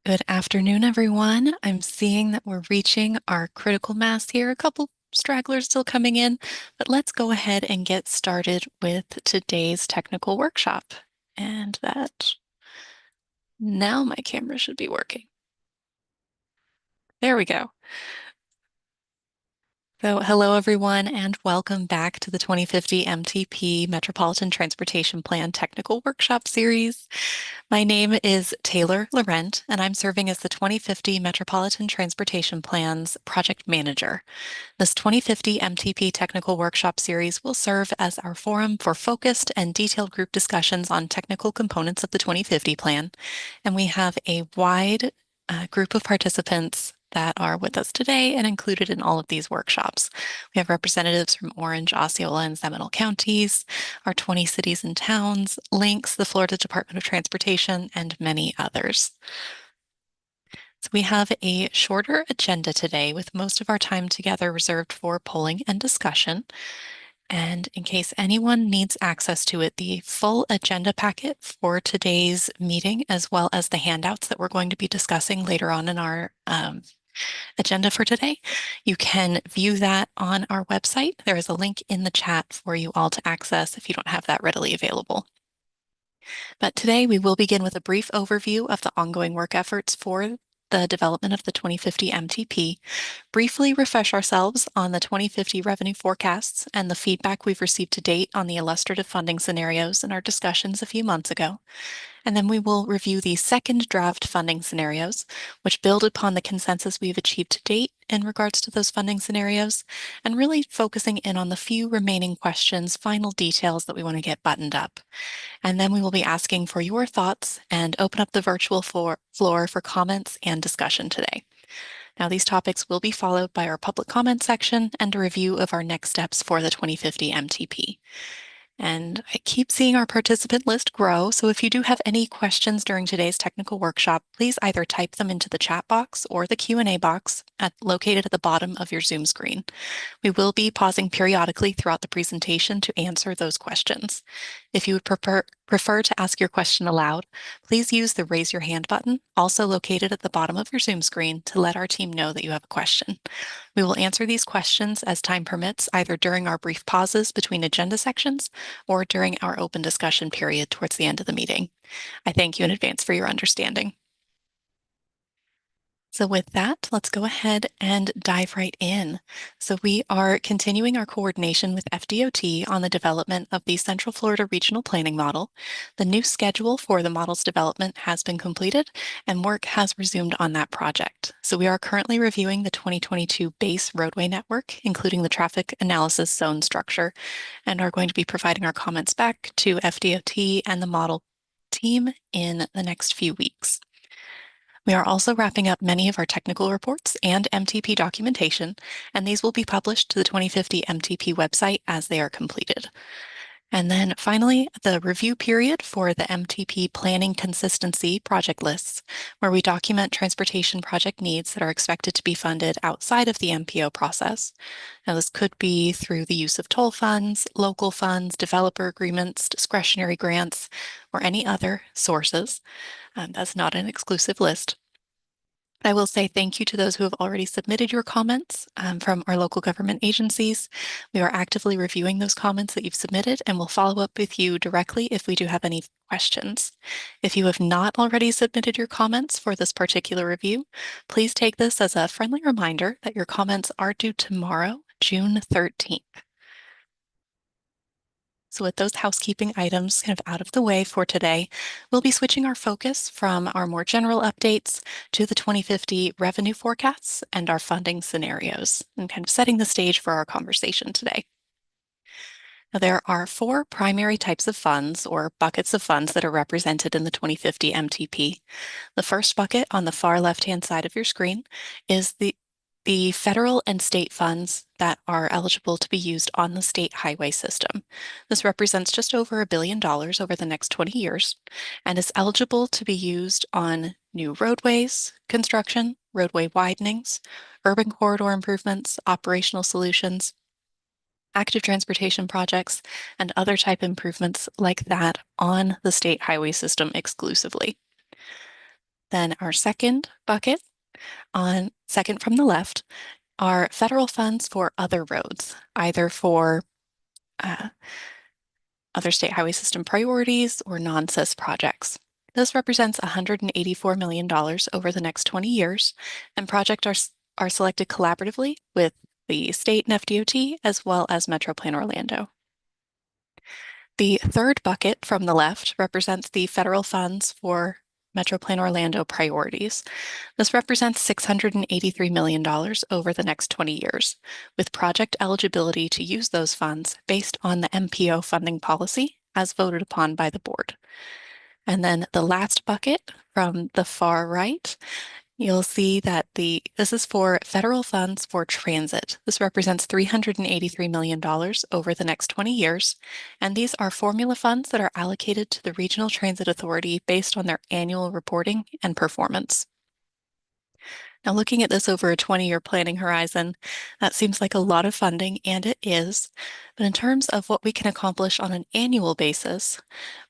Good afternoon, everyone. I'm seeing that we're reaching our critical mass here. A couple stragglers still coming in, but let's go ahead and get started with today's technical workshop. And that now my camera should be working. There we go. So hello, everyone, and welcome back to the 2050 MTP Metropolitan Transportation Plan Technical Workshop Series. My name is Taylor Laurent, and I'm serving as the 2050 Metropolitan Transportation Plan's Project Manager. This 2050 MTP Technical Workshop Series will serve as our forum for focused and detailed group discussions on technical components of the 2050 plan, and we have a wide group of participants that are with us today and included in all of these workshops. We have representatives from Orange, Osceola, and Seminole counties, our 20 cities and towns, Lynx, the Florida Department of Transportation, and many others. So we have a shorter agenda today with most of our time together reserved for polling and discussion. And in case anyone needs access to it, the full agenda packet for today's meeting, as well as the handouts that we're going to be discussing later on in our agenda for today, you can view that on our website. There is a link in the chat for you all to access if you don't have that readily available. But today we will begin with a brief overview of the ongoing work efforts for the development of the 2050 MTP, briefly refresh ourselves on the 2050 revenue forecasts and the feedback we've received to date on the illustrative funding scenarios in our discussions a few months ago. And then we will review the second draft funding scenarios, which build upon the consensus we've achieved to date in regards to those funding scenarios, and really focusing in on the few remaining questions, final details that we want to get buttoned up. And then we will be asking for your thoughts and open up the virtual floor for comments and discussion today. Now, these topics will be followed by our public comment section and a review of our next steps for the 2050 MTP. And I keep seeing our participant list grow, so if you do have any questions during today's technical workshop, please either type them into the chat box or the Q&A box located at the bottom of your Zoom screen. We will be pausing periodically throughout the presentation to answer those questions. If you would prefer to ask your question aloud, please use the raise your hand button, also located at the bottom of your Zoom screen, to let our team know that you have a question. We will answer these questions as time permits, either during our brief pauses between agenda sections or during our open discussion period towards the end of the meeting. I thank you in advance for your understanding. So with that, let's go ahead and dive right in. So we are continuing our coordination with FDOT on the development of the Central Florida Regional Planning Model. The new schedule for the model's development has been completed and work has resumed on that project. So we are currently reviewing the 2022 base roadway network, including the traffic analysis zone structure, and are going to be providing our comments back to FDOT and the model team in the next few weeks. We are also wrapping up many of our technical reports and MTP documentation, and these will be published to the 2050 MTP website as they are completed. And then finally, the review period for the MTP Planning Consistency project lists, where we document transportation project needs that are expected to be funded outside of the MPO process. Now, this could be through the use of toll funds, local funds, developer agreements, discretionary grants, or any other sources. That's not an exclusive list. I will say thank you to those who have already submitted your comments from our local government agencies. We are actively reviewing those comments that you've submitted and will follow up with you directly if we do have any questions. If you have not already submitted your comments for this particular review, please take this as a friendly reminder that your comments are due tomorrow, June 13th. So with those housekeeping items kind of out of the way for today, we'll be switching our focus from our more general updates to the 2050 revenue forecasts and our funding scenarios, and kind of setting the stage for our conversation today. Now, there are four primary types of funds or buckets of funds that are represented in the 2050 MTP. The first bucket on the far left-hand side of your screen is the federal and state funds that are eligible to be used on the state highway system. This represents just over $1 billion over the next 20 years and is eligible to be used on new roadways, construction, roadway widenings, urban corridor improvements, operational solutions, active transportation projects, and other type improvements like that on the state highway system exclusively. Then our second bucket, on second from the left, are federal funds for other roads, either for uh, other state highway system priorities or non-SIS projects. This represents $184 million over the next 20 years, and projects are selected collaboratively with the state and FDOT as well as Metro Plan Orlando. The third bucket from the left represents the federal funds for Metro Plan Orlando priorities. This represents $683 million over the next 20 years, with project eligibility to use those funds based on the MPO funding policy as voted upon by the board. And then the last bucket from the far right, you'll see that this is for federal funds for transit. This represents $383 million over the next 20 years, and these are formula funds that are allocated to the Regional Transit Authority based on their annual reporting and performance. Now, looking at this over a 20-year planning horizon, that seems like a lot of funding, and it is. But in terms of what we can accomplish on an annual basis,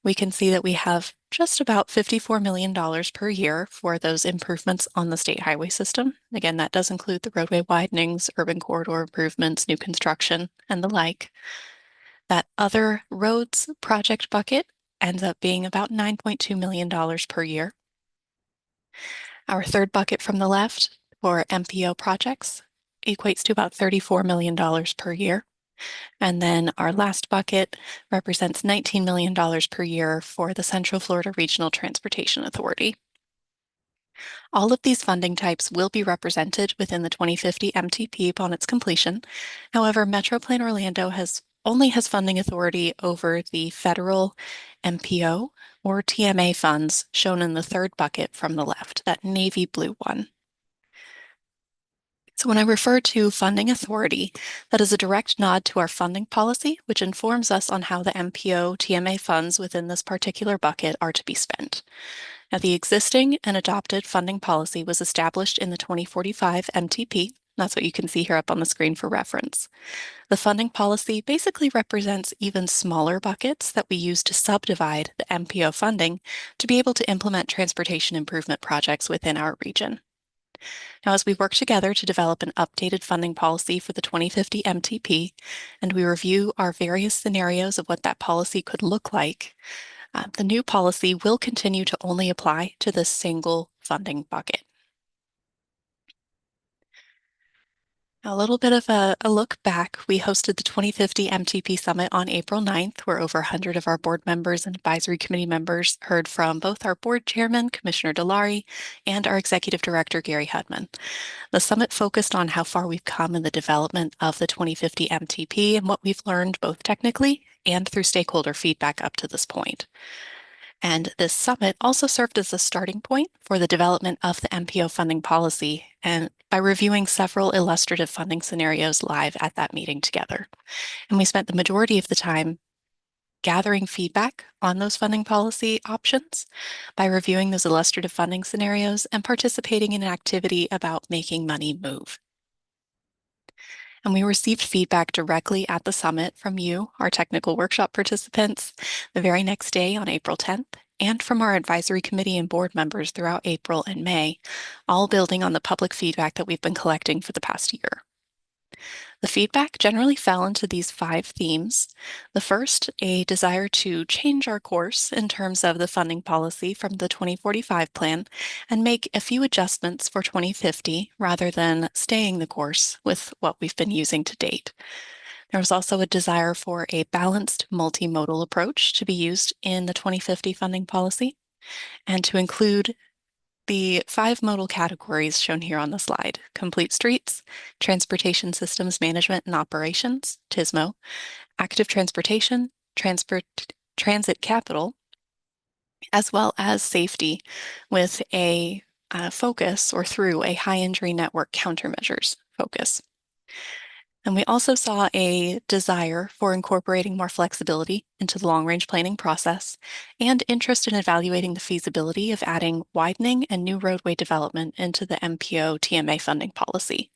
we can see that we have just about $54 million per year for those improvements on the state highway system. Again, that does include the roadway widenings, urban corridor improvements, new construction, and the like. That other roads project bucket ends up being about $9.2 million per year. Our third bucket from the left for MPO projects equates to about $34 million per year. And then our last bucket represents $19 million per year for the Central Florida Regional Transportation Authority. All of these funding types will be represented within the 2050 MTP upon its completion. However, Metro Plan Orlando only has funding authority over the federal MPO or TMA funds shown in the third bucket from the left, that navy blue one. So when I refer to funding authority, that is a direct nod to our funding policy, which informs us on how the MPO TMA funds within this particular bucket are to be spent. Now, the existing and adopted funding policy was established in the 2045 MTP. That's what you can see here up on the screen for reference. The funding policy basically represents even smaller buckets that we use to subdivide the MPO funding to be able to implement transportation improvement projects within our region. Now, as we work together to develop an updated funding policy for the 2050 MTP, and we review our various scenarios of what that policy could look like, the new policy will continue to only apply to this single funding bucket. A little bit of a look back, we hosted the 2050 MTP Summit on April 9th, where over 100 of our board members and advisory committee members heard from both our board chairman, Commissioner Delary, and our executive director, Gary Hudman. The summit focused on how far we've come in the development of the 2050 MTP and what we've learned both technically and through stakeholder feedback up to this point. And this summit also served as a starting point for the development of the MPO funding policy, and by reviewing several illustrative funding scenarios live at that meeting together. And we spent the majority of the time gathering feedback on those funding policy options by reviewing those illustrative funding scenarios and participating in an activity about making money move. And we received feedback directly at the summit from you, our technical workshop participants, the very next day on April 10th, and from our advisory committee and board members throughout April and May, all building on the public feedback that we've been collecting for the past year. The feedback generally fell into these 5 themes. The first, a desire to change our course in terms of the funding policy from the 2045 plan and make a few adjustments for 2050 rather than staying the course with what we've been using to date. There was also a desire for a balanced multimodal approach to be used in the 2050 funding policy and to include the 5 modal categories shown here on the slide: complete streets, transportation systems management and operations, TSMO, active transportation, transit capital, as well as safety with a focus or through a high injury network countermeasures focus. And we also saw a desire for incorporating more flexibility into the long-range planning process and interest in evaluating the feasibility of adding widening and new roadway development into the MPO TMA funding policy.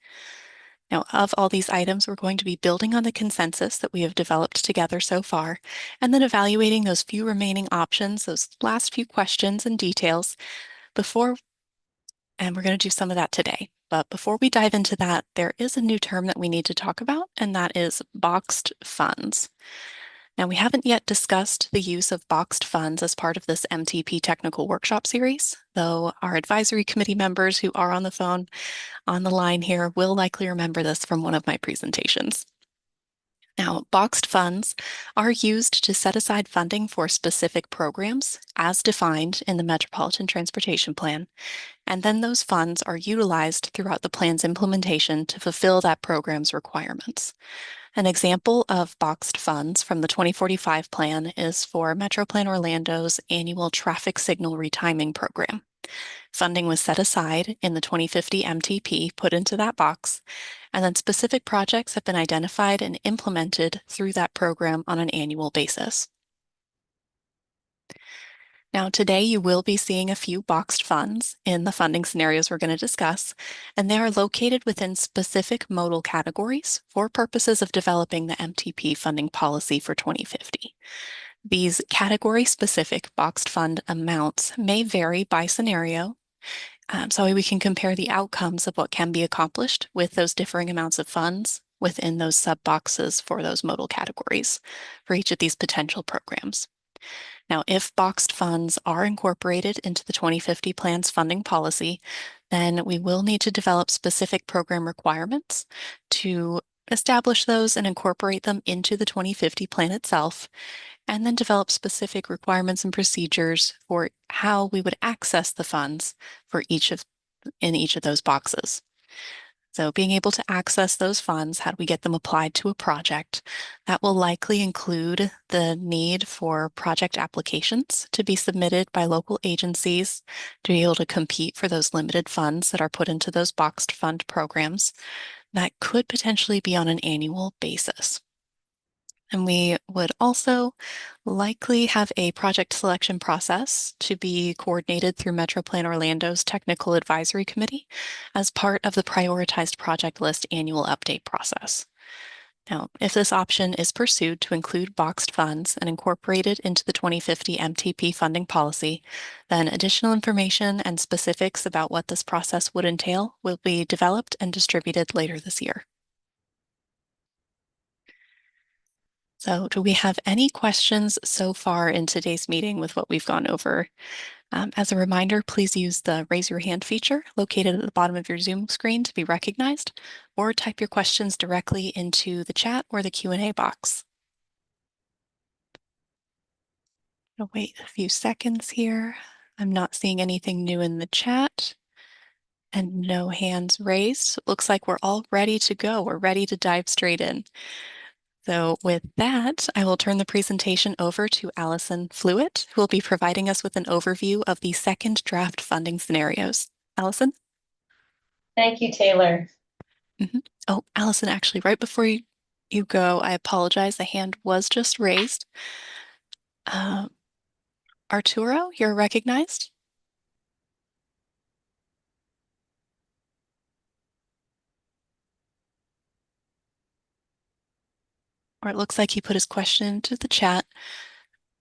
Now, of all these items, we're going to be building on the consensus that we have developed together so far, and then evaluating those few remaining options, those last few questions and details, before And we're going to do some of that today. But before we dive into that, there is a new term that we need to talk about, and that is boxed funds. Now, we haven't yet discussed the use of boxed funds as part of this MTP technical workshop series, though our advisory committee members who are on the phone on the line here will likely remember this from one of my presentations. Now, boxed funds are used to set aside funding for specific programs as defined in the Metropolitan Transportation Plan, and then those funds are utilized throughout the plan's implementation to fulfill that program's requirements. An example of boxed funds from the 2045 plan is for Metro Plan Orlando's annual traffic signal retiming program. Funding was set aside in the 2050 MTP, put into that box, and then specific projects have been identified and implemented through that program on an annual basis. Now, today you will be seeing a few boxed funds in the funding scenarios we're going to discuss, and they are located within specific modal categories for purposes of developing the MTP funding policy for 2050. These category-specific boxed fund amounts may vary by scenario, so we can compare the outcomes of what can be accomplished with those differing amounts of funds within those sub-boxes for those modal categories for each of these potential programs. Now, if boxed funds are incorporated into the 2050 plan's funding policy, then we will need to develop specific program requirements to establish those and incorporate them into the 2050 plan itself, and then develop specific requirements and procedures for how we would access the funds for each of those boxes. So being able to access those funds, how do we get them applied to a project? That will likely include the need for project applications to be submitted by local agencies to be able to compete for those limited funds that are put into those boxed fund programs that could potentially be on an annual basis. And we would also likely have a project selection process to be coordinated through Metro Plan Orlando's Technical Advisory Committee as part of the prioritized project list annual update process. Now, if this option is pursued to include boxed funds and incorporated into the 2050 MTP funding policy, then additional information and specifics about what this process would entail will be developed and distributed later this year. So do we have any questions so far in today's meeting with what we've gone over? As a reminder, please use the raise your hand feature located at the bottom of your Zoom screen to be recognized, or type your questions directly into the chat or the Q&A box. I'll wait a few seconds here. I'm not seeing anything new in the chat and no hands raised. So it looks like we're all ready to go. We're ready to dive straight in. So with that, I will turn the presentation over to Allison Flewitt, who will be providing us with an overview of the second draft funding scenarios. Allison? Thank you, Taylor. Oh, Allison, actually, right before you go, I apologize. The hand was just raised. Arturo, you're recognized. Or it looks like he put his question into the chat.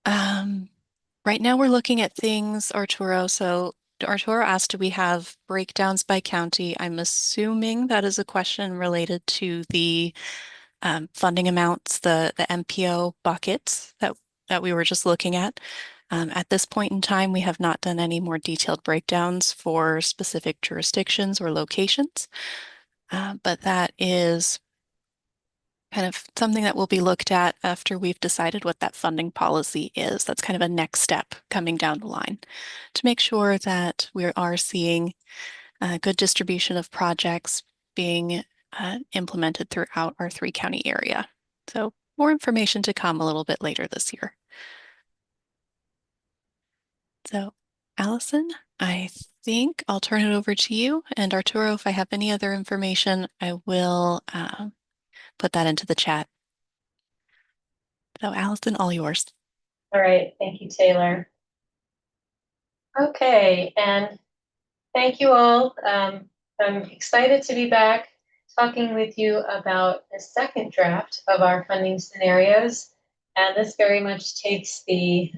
Right now we're looking at things, Arturo. So Arturo asked, do we have breakdowns by county? I'm assuming that is a question related to the funding amounts, the MPO buckets that we were just looking at. At this point in time, we have not done any more detailed breakdowns for specific jurisdictions or locations, but that is kind of something that will be looked at after we've decided what that funding policy is. That's kind of a next step coming down the line to make sure that we are seeing a good distribution of projects being implemented throughout our 3-county area. So more information to come a little bit later this year. So Allison, I think I'll turn it over to you. And Arturo, if I have any other information, I will put that into the chat. So Allison, all yours. All right, thank you, Taylor. Okay, and thank you all. I'm excited to be back talking with you about the second draft of our funding scenarios. And this very much takes the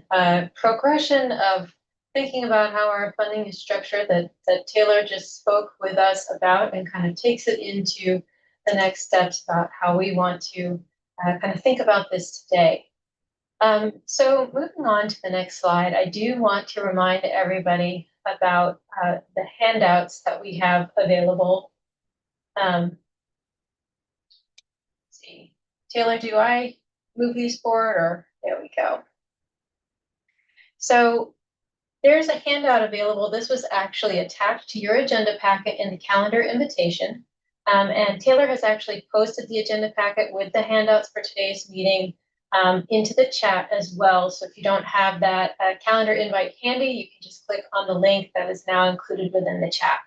progression of thinking about how our funding is structured that Taylor just spoke with us about and kind of takes it into the next steps about how we want to kind of think about this today. So moving on to the next slide, I do want to remind everybody about the handouts that we have available. Let's see, Taylor, do I move these forward or there we go. So there's a handout available. This was actually attached to your agenda packet in the calendar invitation. And Taylor has actually posted the agenda packet with the handouts for today's meeting into the chat as well. So if you don't have that calendar invite handy, you can just click on the link that is now included within the chat.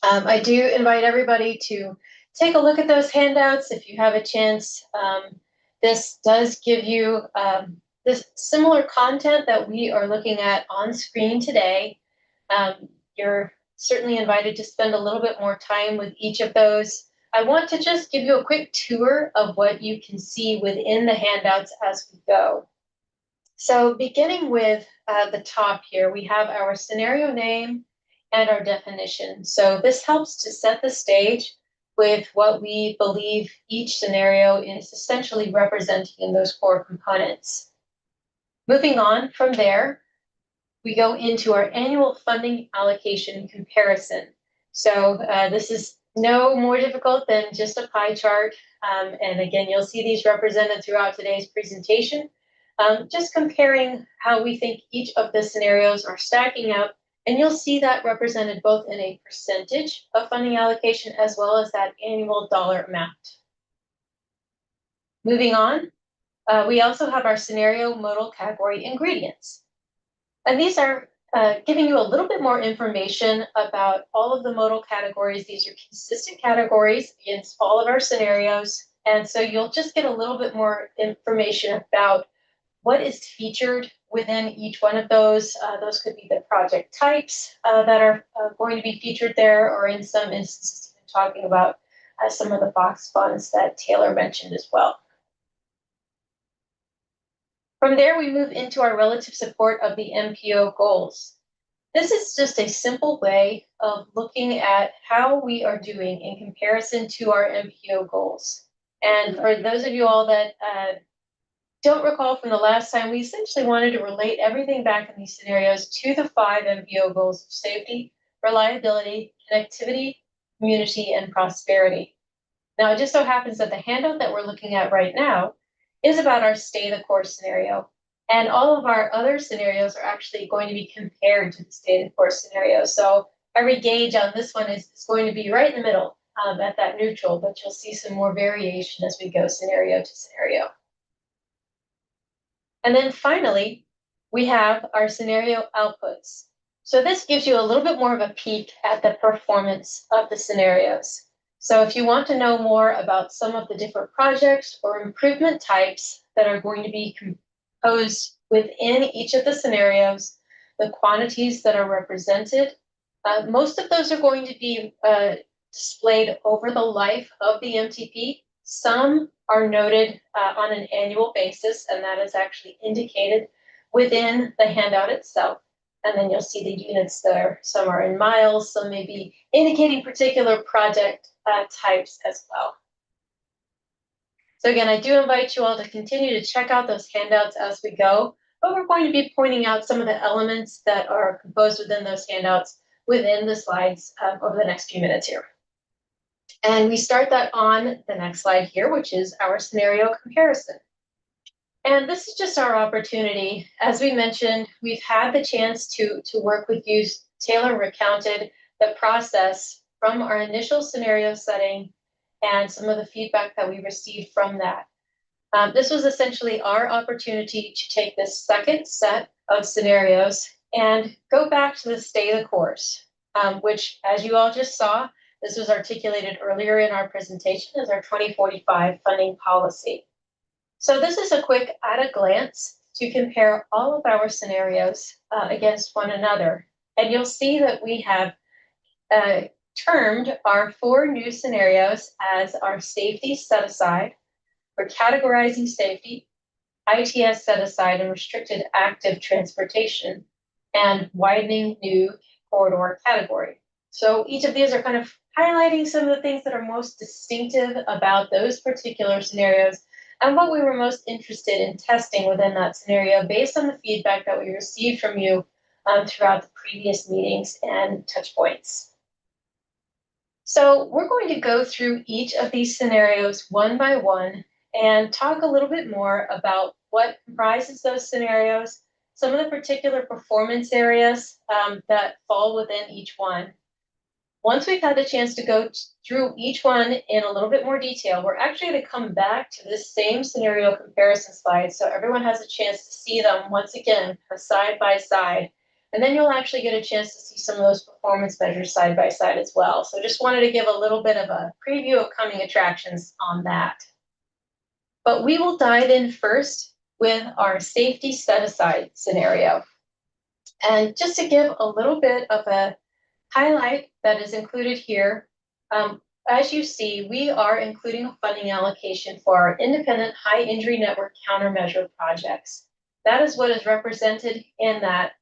I do invite everybody to take a look at those handouts if you have a chance. This does give you this similar content that we are looking at on screen today. You're certainly invited to spend a little bit more time with each of those. I want to just give you a quick tour of what you can see within the handouts as we go. So beginning with the top here, we have our scenario name and our definition. So this helps to set the stage with what we believe each scenario is essentially representing in those core components. Moving on from there, we go into our annual funding allocation comparison. So this is no more difficult than just a pie chart. And again, you'll see these represented throughout today's presentation. Just comparing how we think each of the scenarios are stacking up. And you'll see that represented both in a percentage of funding allocation as well as that annual dollar amount. Moving on, we also have our scenario modal category ingredients. And these are giving you a little bit more information about all of the modal categories. These are consistent categories against all of our scenarios. And so you'll just get a little bit more information about what is featured within each one of those. Those could be the project types that are going to be featured there, or in some instances, even talking about some of the box funds that Taylor mentioned as well. From there, we move into our relative support of the MPO goals. This is just a simple way of looking at how we are doing in comparison to our MPO goals. And for those of you all that don't recall from the last time, we essentially wanted to relate everything back in these scenarios to the 5 MPO goals of safety, reliability, connectivity, community, and prosperity. Now, it just so happens that the handout that we're looking at right now is about our stay the course scenario. And all of our other scenarios are actually going to be compared to the stay the course scenario. So every gauge on this one is going to be right in the middle at that neutral, but you'll see some more variation as we go scenario to scenario. And then finally, we have our scenario outputs. So this gives you a little bit more of a peek at the performance of the scenarios. So if you want to know more about some of the different projects or improvement types that are going to be composed within each of the scenarios, the quantities that are represented, most of those are going to be displayed over the life of the MTP. Some are noted on an annual basis, and that is actually indicated within the handout itself. And then you'll see the units there. Some are in miles, some may be indicating particular project types as well. So again, I do invite you all to continue to check out those handouts as we go, but we're going to be pointing out some of the elements that are composed within those handouts within the slides over the next few minutes here. And we start that on the next slide here, which is our scenario comparison. And this is just our opportunity. As we mentioned, we've had the chance to work with you. Taylor recounted the process from our initial scenario setting and some of the feedback that we received from that. This was essentially our opportunity to take this second set of scenarios and go back to the stay the course, which, as you all just saw, this was articulated earlier in our presentation as our 2045 funding policy. So this is a quick at a glance to compare all of our scenarios against one another. And you'll see that we have termed our 4 new scenarios as our safety set aside. We're categorizing safety, ITS set aside, and restricted active transportation. and widening new corridor category. So each of these are kind of highlighting some of the things that are most distinctive about those particular scenarios and what we were most interested in testing within that scenario based on the feedback that we received from you throughout the previous meetings and touch points. So we're going to go through each of these scenarios one by one and talk a little bit more about what comprises those scenarios, some of the particular performance areas that fall within each one. Once we've had the chance to go through each one in a little bit more detail, we're actually going to come back to this same scenario comparison slide so everyone has a chance to see them once again, side by side. And then you'll actually get a chance to see some of those performance measures side by side as well. So just wanted to give a little bit of a preview of coming attractions on that. But we will dive in first with our safety set-aside scenario. And just to give a little bit of a highlight that is included here, as you see, we are including a funding allocation for our independent high injury network countermeasure projects. That is what is represented in that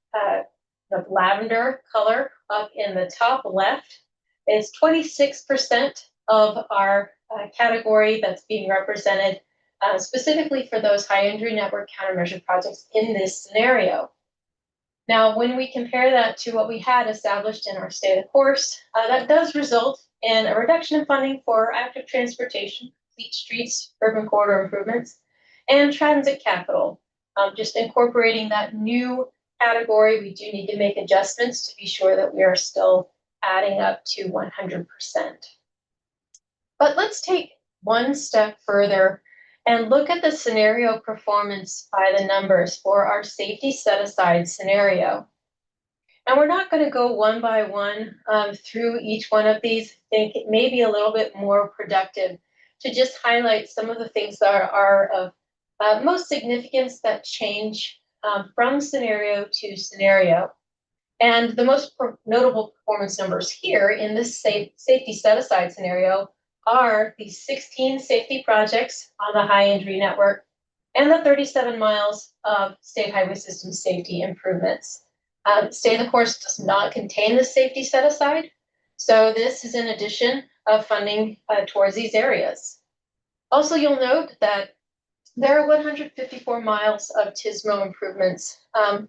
the lavender color up in the top left. Is 26% of our category that's being represented specifically for those high injury network countermeasure projects in this scenario. Now, when we compare that to what we had established in our state of course, that does result in a reduction in funding for active transportation, complete streets, urban corridor improvements, and transit capital. Just incorporating that new category, we do need to make adjustments to be sure that we are still adding up to 100%. But let's take one step further and look at the scenario performance by the numbers for our safety set-aside scenario. And we're not going to go one by one through each one of these. I think it may be a little bit more productive to just highlight some of the things that are of most significance that change from scenario to scenario. And the most notable performance numbers here in this safety set-aside scenario are the 16 safety projects on the high injury network and the 37 miles of state highway system safety improvements. State of course does not contain the safety set-aside, so this is in addition of funding towards these areas. Also, you'll note that there are 154 miles of TSMO improvements,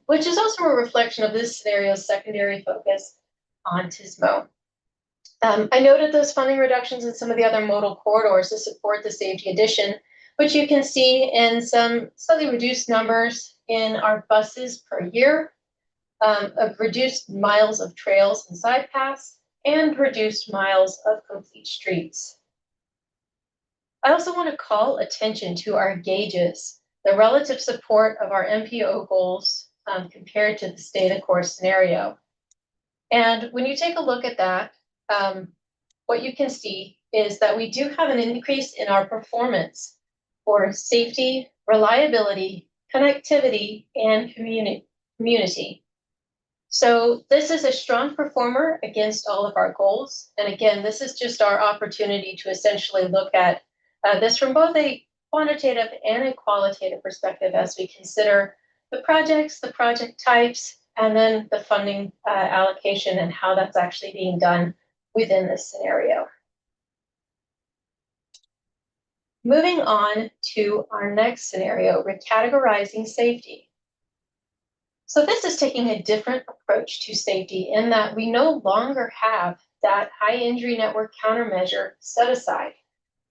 which is also a reflection of this scenario's secondary focus on TSMO. I noted those funding reductions in some of the other modal corridors to support the safety addition, which you can see in some slightly reduced numbers in our buses per year, of reduced miles of trails and side paths, and reduced miles of complete streets. I also want to call attention to our gauges, the relative support of our MPO goals compared to the state of course scenario. And when you take a look at that, what you can see is that we do have an increase in our performance for safety, reliability, connectivity, and community. So this is a strong performer against all of our goals. And again, this is just our opportunity to essentially look at this from both a quantitative and a qualitative perspective as we consider the projects, the project types, and then the funding allocation and how that's actually being done within this scenario. Moving on to our next scenario, recategorizing safety. So this is taking a different approach to safety in that we no longer have that high injury network countermeasure set aside.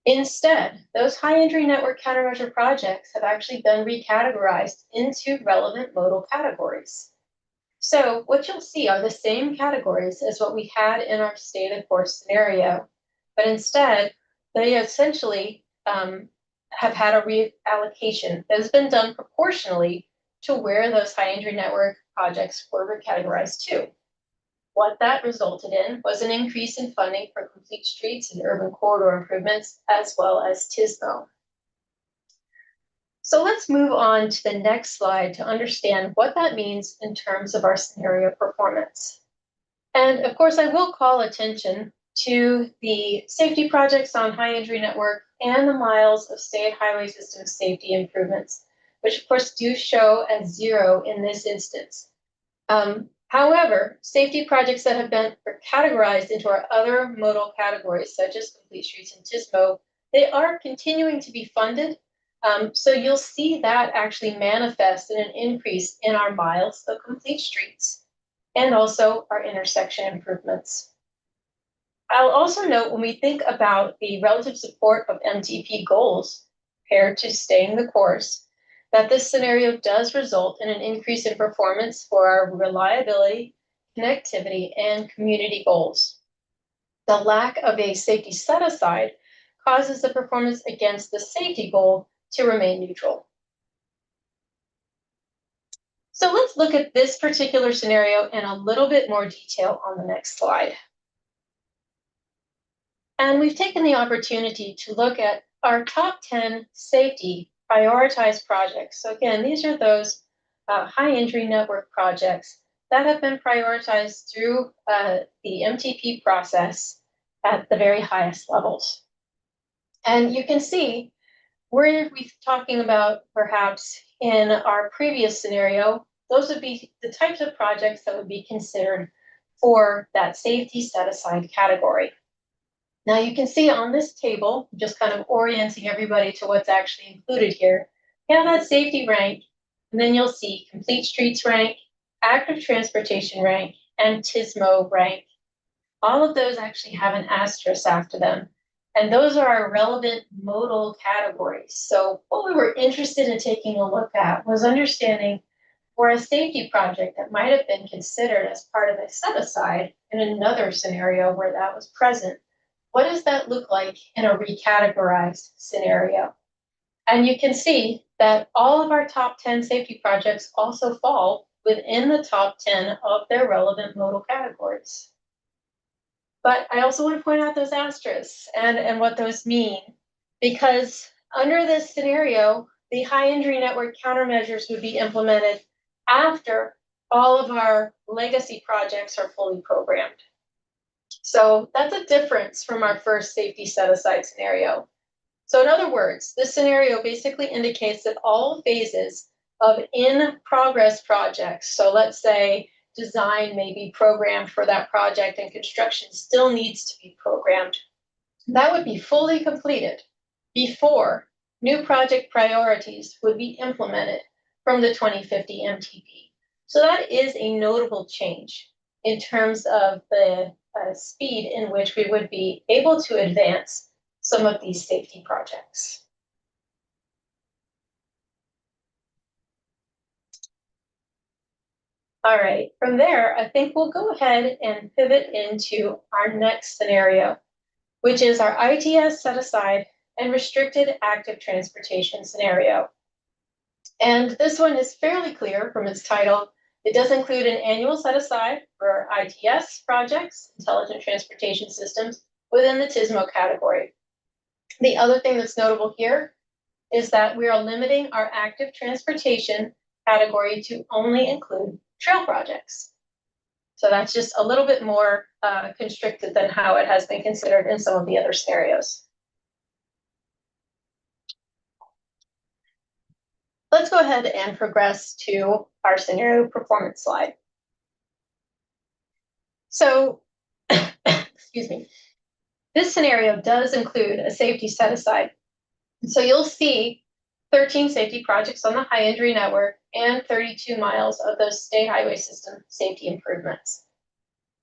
Instead, those high injury network countermeasure projects have actually been recategorized into relevant modal categories. So what you'll see are the same categories as what we had in our state of course scenario, but instead they essentially have had a reallocation that has been done proportionally to where those high injury network projects were recategorized to. What that resulted in was an increase in funding for complete streets and urban corridor improvements, as well as TSMO. So let's move on to the next slide to understand what that means in terms of our scenario performance. And of course, I will call attention to the safety projects on high injury network and the miles of state highway system safety improvements, which of course do show as 0 in this instance. However, safety projects that have been categorized into our other modal categories, such as complete streets and TISMO, they are continuing to be funded. So you'll see that actually manifest in an increase in our miles of complete streets and also our intersection improvements. I'll also note when we think about the relative support of MTP goals compared to staying the course, that this scenario does result in an increase in performance for our reliability, connectivity, and community goals. The lack of a safety set aside causes the performance against the safety goal to remain neutral. So let's look at this particular scenario in a little bit more detail on the next slide. And we've taken the opportunity to look at our top 10 safety prioritized projects. So again, these are those high injury network projects that have been prioritized through the MTP process at the very highest levels. And you can see where we're talking about perhaps in our previous scenario, those would be the types of projects that would be considered for that safety set aside category. Now you can see on this table, just kind of orienting everybody to what's actually included here, you have that safety rank, and then you'll see complete streets rank, active transportation rank, and TISMO rank. All of those actually have an asterisk after them, and those are our relevant modal categories. So what we were interested in taking a look at was understanding for a safety project that might have been considered as part of a set aside in another scenario where that was present. What does that look like in a recategorized scenario? And you can see that all of our top 10 safety projects also fall within the top 10 of their relevant modal categories. But I also want to point out those asterisks and what those mean, because under this scenario, the high injury network countermeasures would be implemented after all of our legacy projects are fully programmed. So that's a difference from our first safety set aside scenario. So in other words, this scenario basically indicates that all phases of in progress projects, so let's say design may be programmed for that project and construction still needs to be programmed, that would be fully completed before new project priorities would be implemented from the 2050 MTP. So that is a notable change in terms of the speed in which we would be able to advance some of these safety projects. All right, from there, I think we'll go ahead and pivot into our next scenario, which is our ITS set aside and restricted active transportation scenario. And this one is fairly clear from its title. It does include an annual set aside for ITS projects, intelligent transportation systems, within the TISMO category. The other thing that's notable here is that we are limiting our active transportation category to only include trail projects. So that's just a little bit more constricted than how it has been considered in some of the other scenarios. Let's go ahead and progress to our scenario performance slide. So, excuse me, this scenario does include a safety set aside. So you'll see 13 safety projects on the high injury network and 32 miles of those state highway system safety improvements.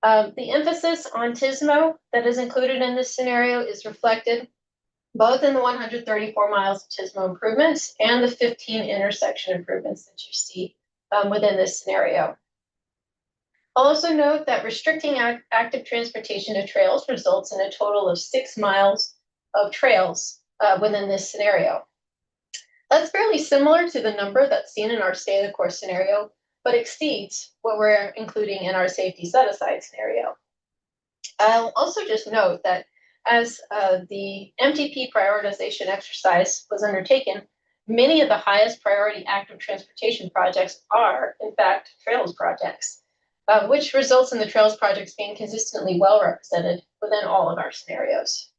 The emphasis on TISMO that is included in this scenario is reflected both in the 134 miles of TISMO improvements and the 15 intersection improvements that you see within this scenario. I'll also note that restricting active transportation to trails results in a total of 6 miles of trails within this scenario. That's fairly similar to the number that's seen in our stay the course scenario, but exceeds what we're including in our safety set aside scenario. I'll also just note that as the MTP prioritization exercise was undertaken, many of the highest priority active transportation projects are, in fact, trails projects, which results in the trails projects being consistently well represented within all of our scenarios.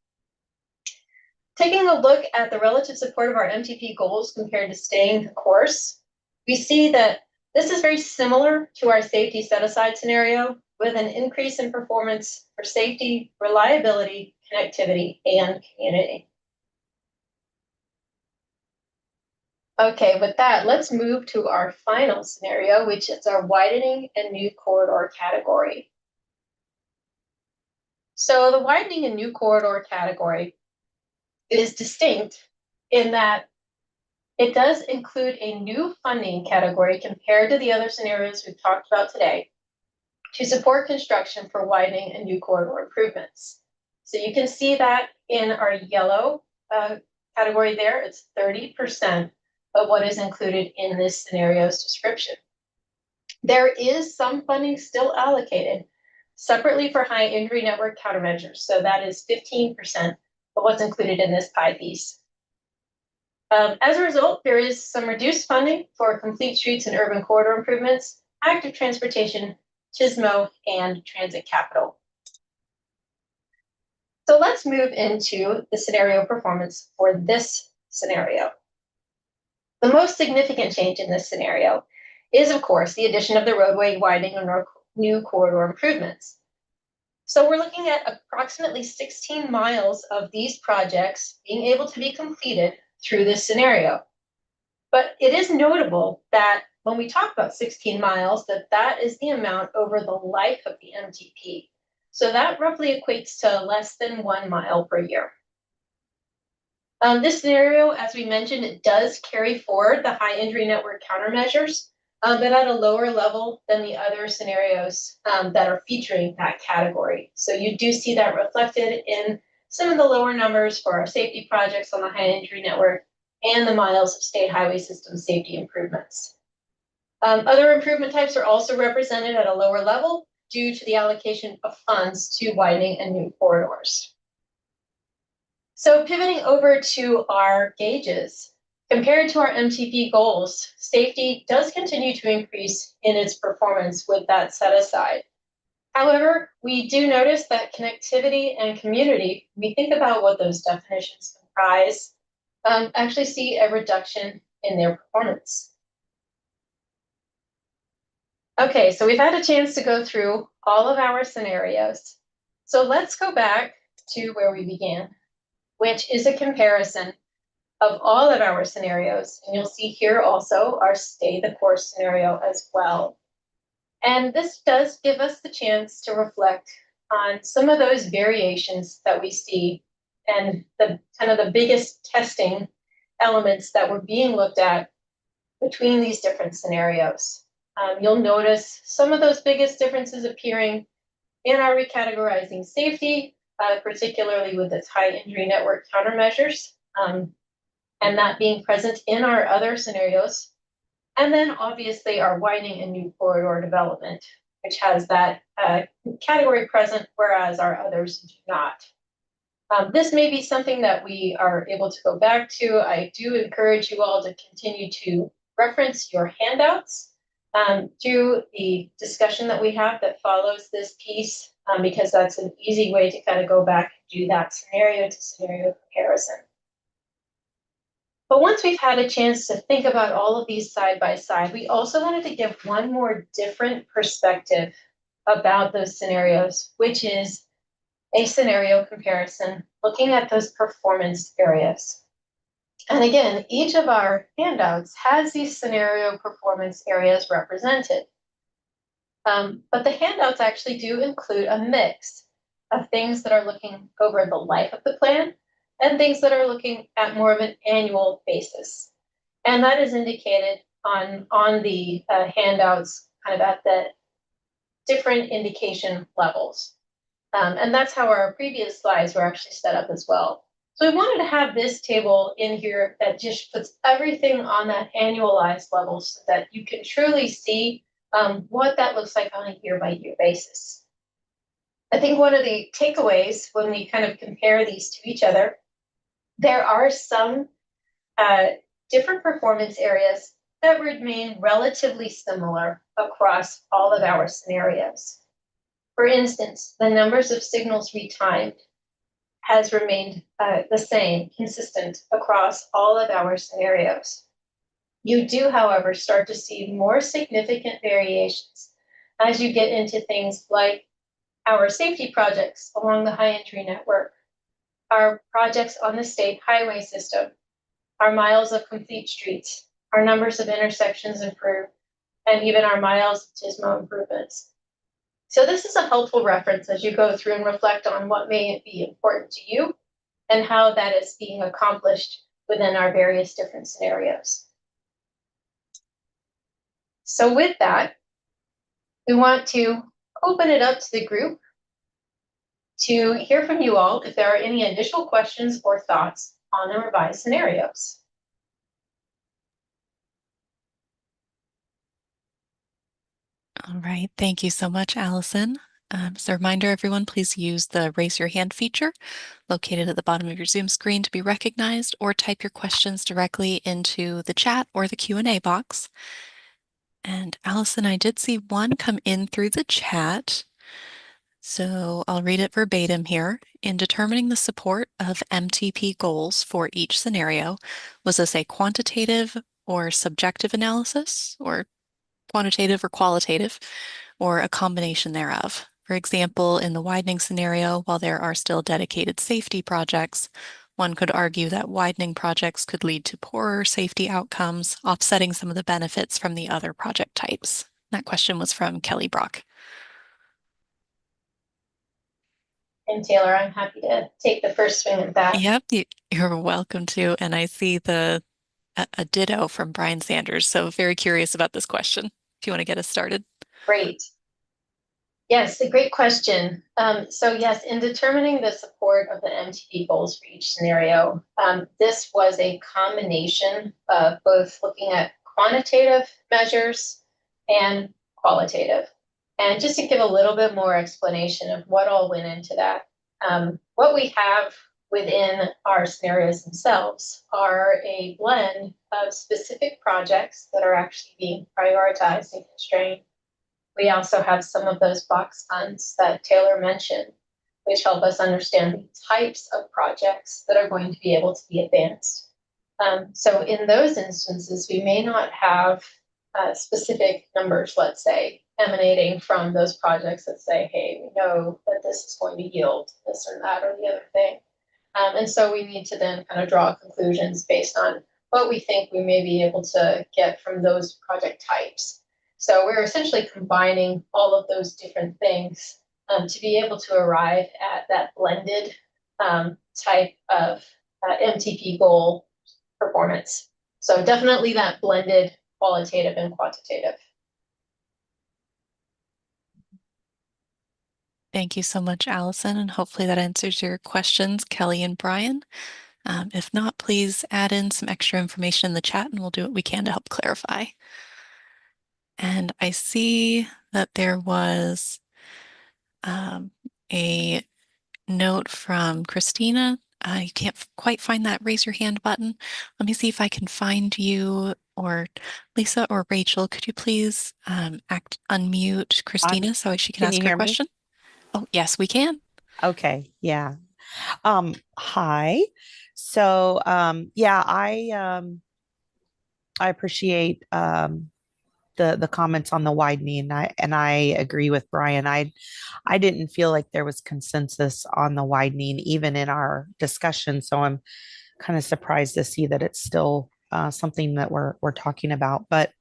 Taking a look at the relative support of our MTP goals compared to staying the course, we see that This is very similar to our safety set-aside scenario with an increase in performance for safety, reliability, connectivity, and community. Okay, with that, let's move to our final scenario, which is our widening and new corridor category. So the widening and new corridor category is distinct in that it does include a new funding category compared to the other scenarios we've talked about today to support construction for widening and new corridor improvements. So you can see that in our yellow category there, it's 30% of what is included in this scenario's description. There is some funding still allocated separately for high injury network countermeasures. So that is 15% of what's included in this pie piece. As a result, there is some reduced funding for complete streets and urban corridor improvements, active transportation, TSMO, and transit capital. So let's move into the scenario performance for this scenario. The most significant change in this scenario is, of course, the addition of the roadway widening and new corridor improvements. So we're looking at approximately 16 miles of these projects being able to be completed through this scenario. But it is notable that when we talk about 16 miles, that is the amount over the life of the MTP. So that roughly equates to less than 1 mile per year. This scenario, as we mentioned, it does carry forward the high injury network countermeasures, but at a lower level than the other scenarios that are featuring that category. So you do see that reflected in some of the lower numbers for our safety projects on the high injury network and the miles of state highway system safety improvements. Other improvement types are also represented at a lower level due to the allocation of funds to widening and new corridors. So pivoting over to our gauges, compared to our MTP goals, safety does continue to increase in its performance with that set aside. However, we do notice that connectivity and community, we think about what those definitions comprise, actually see a reduction in their performance. Okay, so we've had a chance to go through all of our scenarios. So let's go back to where we began, which is a comparison of all of our scenarios. And you'll see here also our stay the course scenario as well. And this does give us the chance to reflect on some of those variations that we see and the kind of the biggest testing elements that were being looked at between these different scenarios. You'll notice some of those biggest differences appearing in our recategorizing safety, particularly with its high injury network countermeasures, and that being present in our other scenarios. And then obviously our widening and new corridor development, which has that category present, whereas our others do not. This may be something that we are able to go back to. I do encourage you all to continue to reference your handouts through the discussion that we have that follows this piece, because that's an easy way to kind of go back and do that scenario to scenario comparison. But once we've had a chance to think about all of these side by side, we also wanted to give one more different perspective about those scenarios, which is a scenario comparison, looking at those performance areas. And again, each of our handouts has these scenario performance areas represented. But the handouts actually do include a mix of things that are looking over the life of the plan and things that are looking at more of an annual basis. And that is indicated on the handouts kind of at the different indication levels. And that's how our previous slides were actually set up as well. So we wanted to have this table in here that just puts everything on that annualized level so that you can truly see what that looks like on a year-by-year basis. I think one of the takeaways when we kind of compare these to each other, there are some different performance areas that remain relatively similar across all of our scenarios. For instance, the numbers of signals retimed has remained the same, consistent across all of our scenarios. You do, however, start to see more significant variations as you get into things like our safety projects along the high entry network, our projects on the state highway system, our miles of complete streets, our numbers of intersections improved, and even our miles of TISMO improvements. So this is a helpful reference as you go through and reflect on what may be important to you and how that is being accomplished within our various different scenarios. So with that, we want to open it up to the group to hear from you all if there are any initial questions or thoughts on the revised scenarios. All right, thank you so much, Allison. As a reminder, everyone, please use the raise your hand feature located at the bottom of your Zoom screen to be recognized, or type your questions directly into the chat or the Q&A box. And Allison, I did see one come in through the chat, so I'll read it verbatim here. In determining the support of MTP goals for each scenario, was this a quantitative or subjective analysis, or quantitative or qualitative, or a combination thereof? For example, in the widening scenario, while there are still dedicated safety projects, one could argue that widening projects could lead to poorer safety outcomes, offsetting some of the benefits from the other project types. That question was from Kelly Brock. And Taylor, I'm happy to take the first swing at that. Yep, you're welcome to. And I see a ditto from Brian Sanders. So very curious about this question. If you want to get us started. Great. Yes, a great question. So yes, in determining the support of the MTP goals for each scenario, this was a combination of both looking at quantitative measures and qualitative. And just to give a little bit more explanation of what all went into that, what we have within our scenarios themselves are a blend of specific projects that are actually being prioritized and constrained. We also have some of those box funds that Taylor mentioned, which help us understand the types of projects that are going to be able to be advanced. So in those instances, we may not have specific numbers, let's say, emanating from those projects that say, hey, we know that this is going to yield this or that or the other thing. And so we need to then kind of draw conclusions based on what we think we may be able to get from those project types. So we're essentially combining all of those different things to be able to arrive at that blended type of MTP goal performance. So definitely that blended qualitative and quantitative. Thank you so much, Allison, and hopefully that answers your questions, Kelly and Brian. If not, please add in some extra information in the chat and we'll do what we can to help clarify. And I see that there was a note from Christina. You can't quite find that raise your hand button. Let me see if I can find you, or Lisa or Rachel, could you please unmute I'm, Christina so she can can you ask her hear me? question? Oh, yes, we can. Okay, yeah. Hi. So, yeah, I appreciate the comments on the widening. I agree with Brian. I didn't feel like there was consensus on the widening even in our discussion. So I'm kind of surprised to see that it's still something that we're talking about. But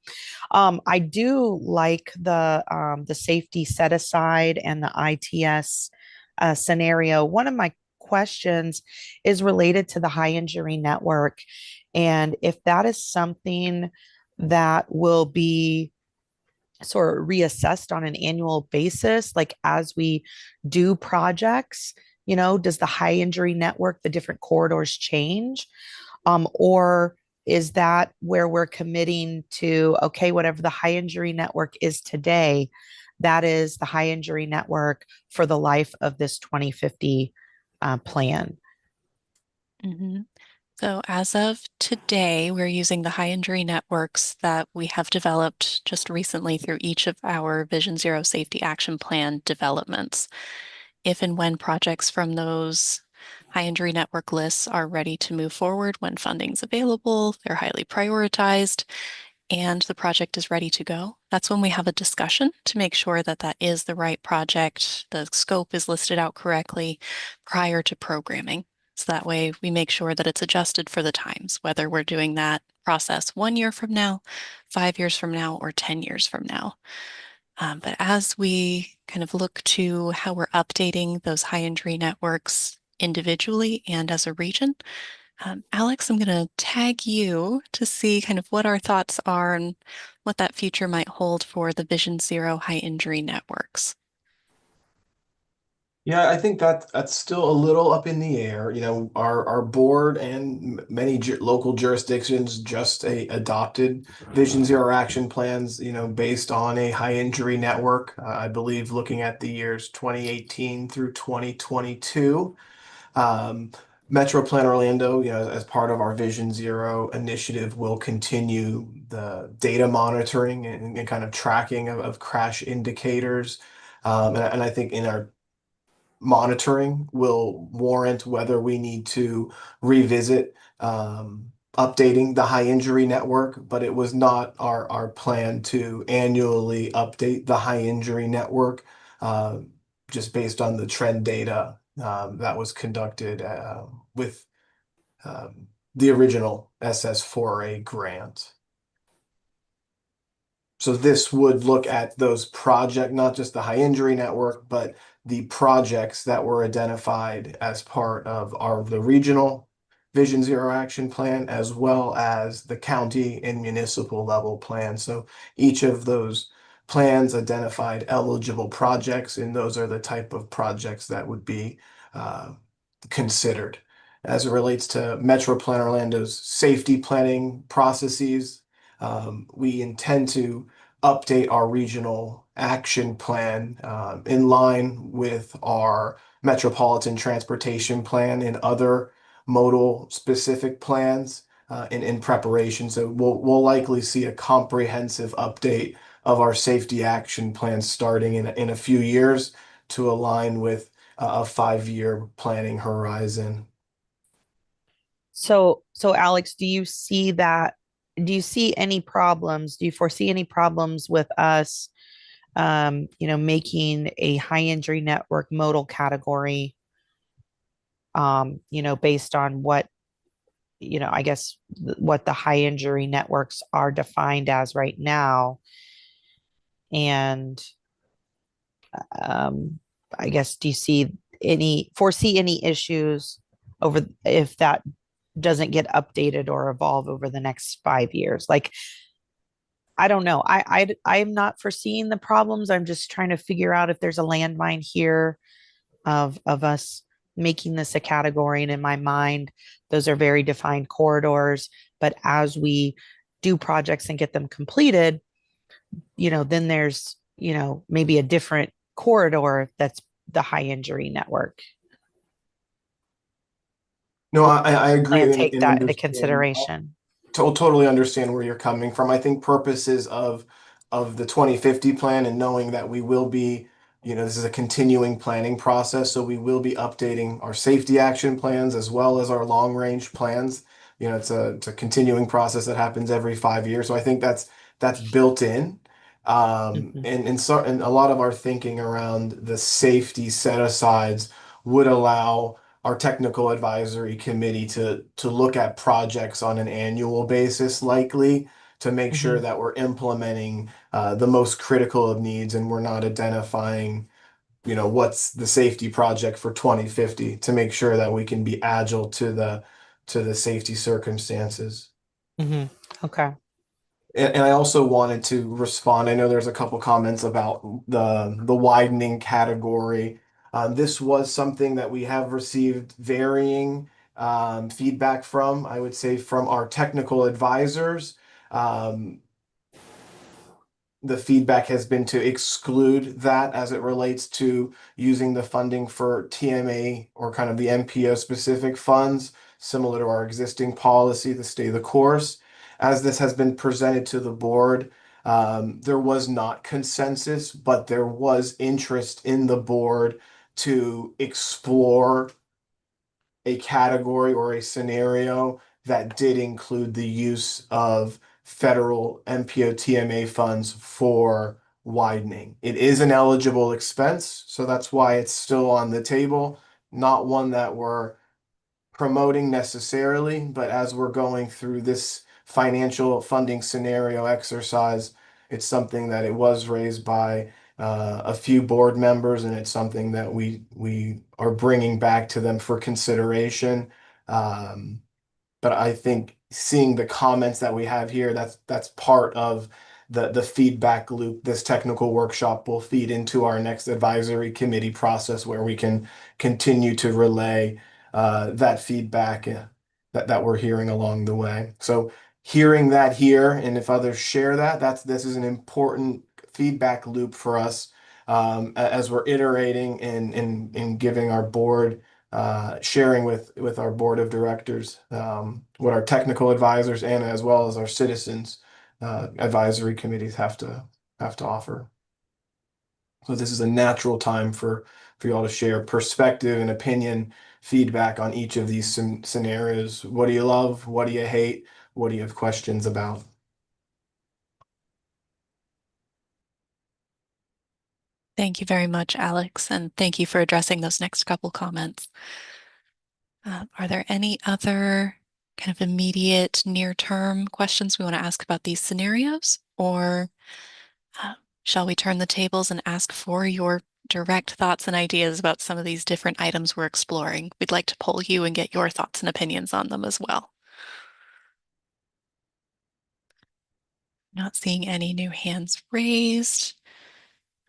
I do like the safety set aside and the ITS scenario. One of my questions is related to the high injury network, and if that is something that will be sort of reassessed on an annual basis, like as we do projects, does the high injury network, the different corridors change? Or is that where we're committing to, okay, whatever the high injury network is today, that is the high injury network for the life of this 2050 plan? Mm-hmm. So as of today, we're using the high injury networks that we have developed just recently through each of our Vision Zero Safety Action Plan developments. If and when projects from those high injury network lists are ready to move forward when funding's available, they're highly prioritized, and the project is ready to go. That's when we have a discussion to make sure that that is the right project, the scope is listed out correctly prior to programming. So that way we make sure that it's adjusted for the times, whether we're doing that process 1 year from now, 5 years from now, or 10 years from now. But as we kind of look to how we're updating those high injury networks individually and as a region, Alex, I'm going to tag you to see kind of what our thoughts are and what that future might hold for the Vision Zero high injury networks. Yeah, I think that's still a little up in the air. Our board and many local jurisdictions just adopted Vision Zero action plans, based on a high injury network. I believe looking at the years 2018 through 2022. Um, Metro Plan Orlando, as part of our Vision Zero initiative, will continue the data monitoring and kind of tracking of crash indicators. And I think in our monitoring will warrant whether we need to revisit updating the high injury network, but it was not our plan to annually update the high injury network, uh, just based on the trend data that was conducted with the original SS4A grant. So this would look at those not just the high injury network, but the projects that were identified as part of the regional Vision Zero action plan, as well as the county and municipal level plan. So each of those plans identified eligible projects, and those are the type of projects that would be uh, considered. As it relates to Metro Plan Orlando's safety planning processes, we intend to update our regional action plan in line with our metropolitan transportation plan and other modal specific plans in preparation. So we'll likely see a comprehensive update of our safety action plan starting in a few years to align with a 5-year planning horizon. So Alex, do you see any problems? Do you foresee any problems with us, making a high injury network modal category, based on what, I guess what the high injury networks are defined as right now? And um, I guess, do you foresee any issues over if that doesn't get updated or evolve over the next 5 years? Like, I don't know. I'm not foreseeing the problems. I'm just trying to figure out if there's a landmine here of us making this a category. And in my mind, those are very defined corridors. But as we do projects and get them completed, then there's, maybe a different corridor that's the high injury network. No, I agree And and, take and that into understand. consideration. Totally understand where you're coming from. I think purposes of the 2050 plan and knowing that we will be, this is a continuing planning process, so we will be updating our safety action plans as well as our long range plans. It's a continuing process that happens every 5 years. So I think that's built in. Mhm. And a lot of our thinking around the safety set asides would allow our technical advisory committee to look at projects on an annual basis, likely to make sure Mhm. that we're implementing the most critical of needs and we're not identifying, what's the safety project for 2050 to make sure that we can be agile to the safety circumstances. Mhm. Okay. And I also wanted to respond. I know there's a couple comments about the widening category. This was something that we have received varying feedback from, I would say, from our technical advisors. Um, the feedback has been to exclude that as it relates to using the funding for TMA or kind of the MPO specific funds, similar to our existing policy, the stay the course. As this has been presented to the board, there was not consensus, but there was interest in the board to explore a category or a scenario that did include the use of federal MPO funds for widening. It is an eligible expense, so that's why it's still on the table, not one that we're promoting necessarily, but as we're going through this financial funding scenario exercise, it's something that it was raised by a few board members, and it's something that we are bringing back to them for consideration. Um, but I think seeing the comments that we have here, that's part of the feedback loop. This technical workshop will feed into our next advisory committee process where we can continue to relay that feedback that we're hearing along the way. So hearing that here, and if others share that, this is an important feedback loop for us as we're iterating and giving our board sharing with our board of directors, what our technical advisors and as well as our citizens advisory committees have to offer. So this is a natural time for you all to share perspective and opinion, feedback on each of these scenarios. What do you love? What do you hate? What do you have questions about? Thank you very much, Alex, and thank you for addressing those next couple comments. Are there any other kind of immediate near-term questions we want to ask about these scenarios? Or shall we turn the tables and ask for your direct thoughts and ideas about some of these different items we're exploring? We'd like to poll you and get your thoughts and opinions on them as well. Not seeing any new hands raised.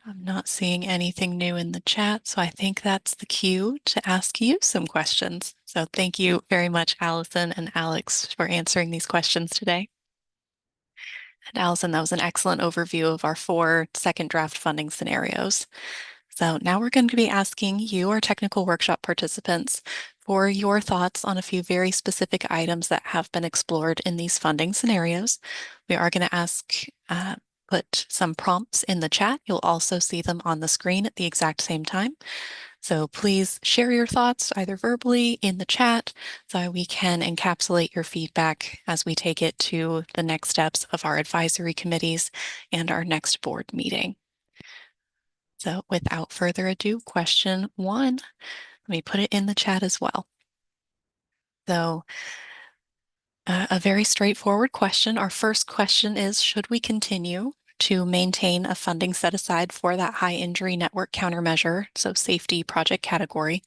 I'm not seeing anything new in the chat, so I think that's the cue to ask you some questions. So thank you very much, Allison and Alex, for answering these questions today. And Allison, that was an excellent overview of our 4 second draft funding scenarios. So now we're going to be asking you, our technical workshop participants, for your thoughts on a few very specific items that have been explored in these funding scenarios. We are going to put some prompts in the chat. You'll also see them on the screen at the exact same time. So please share your thoughts either verbally in the chat so we can encapsulate your feedback as we take it to the next steps of our advisory committees and our next board meeting. So without further ado, question 1, let me put it in the chat as well. So a very straightforward question. Our first question is, should we continue to maintain a funding set aside for that high injury network countermeasure, so safety project category,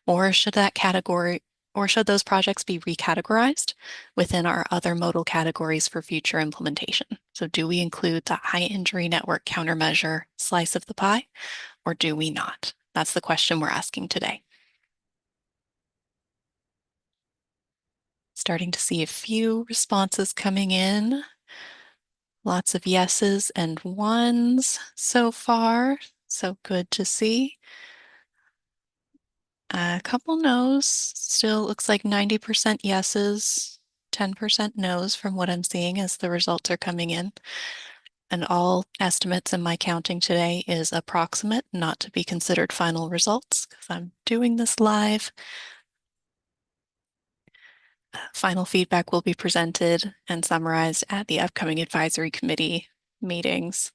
or should those projects be recategorized within our other modal categories for future implementation? So do we include the high injury network countermeasure slice of the pie, or do we not? That's the question we're asking today. Starting to see a few responses coming in. Lots of yeses and ones so far, so good to see. A couple no's, still looks like 90% yeses, 10% no's from what I'm seeing as the results are coming in. And all estimates in my counting today is approximate, not to be considered final results, because I'm doing this live. Final feedback will be presented and summarized at the upcoming advisory committee meetings.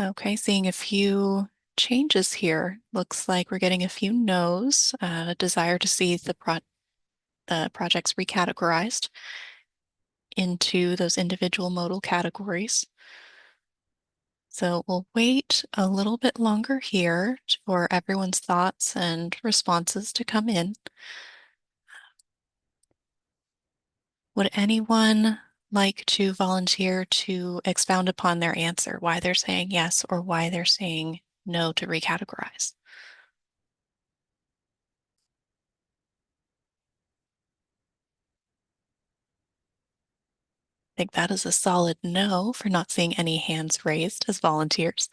Okay, seeing a few changes here. Looks like we're getting a few no's, desire to see the projects recategorized into those individual modal categories. So we'll wait a little bit longer here for everyone's thoughts and responses to come in. Would anyone like to volunteer to expound upon their answer, why they're saying yes or why they're saying no to recategorize? I think that is a solid no for not seeing any hands raised as volunteers.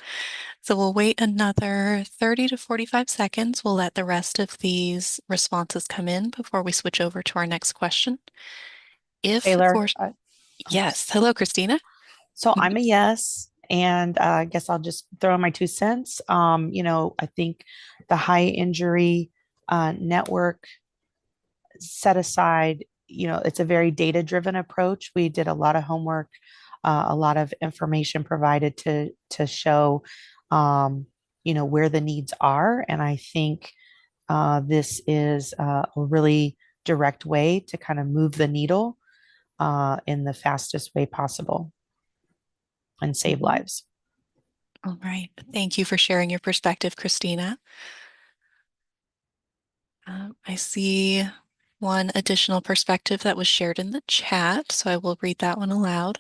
So we'll wait another 30 to 45 seconds. We'll let the rest of these responses come in before we switch over to our next question. Taylor, Yes. Hello, Christina. so I'm a yes, and I guess I'll just throw in my 2 cents. I think the high injury network set aside, it's a very data-driven approach. We did a lot of homework, a lot of information provided to show, where the needs are. And I think this is a really direct way to kind of move the needle in the fastest way possible and save lives. All right. Thank you for sharing your perspective, Christina. I see one additional perspective that was shared in the chat, so I will read that one aloud.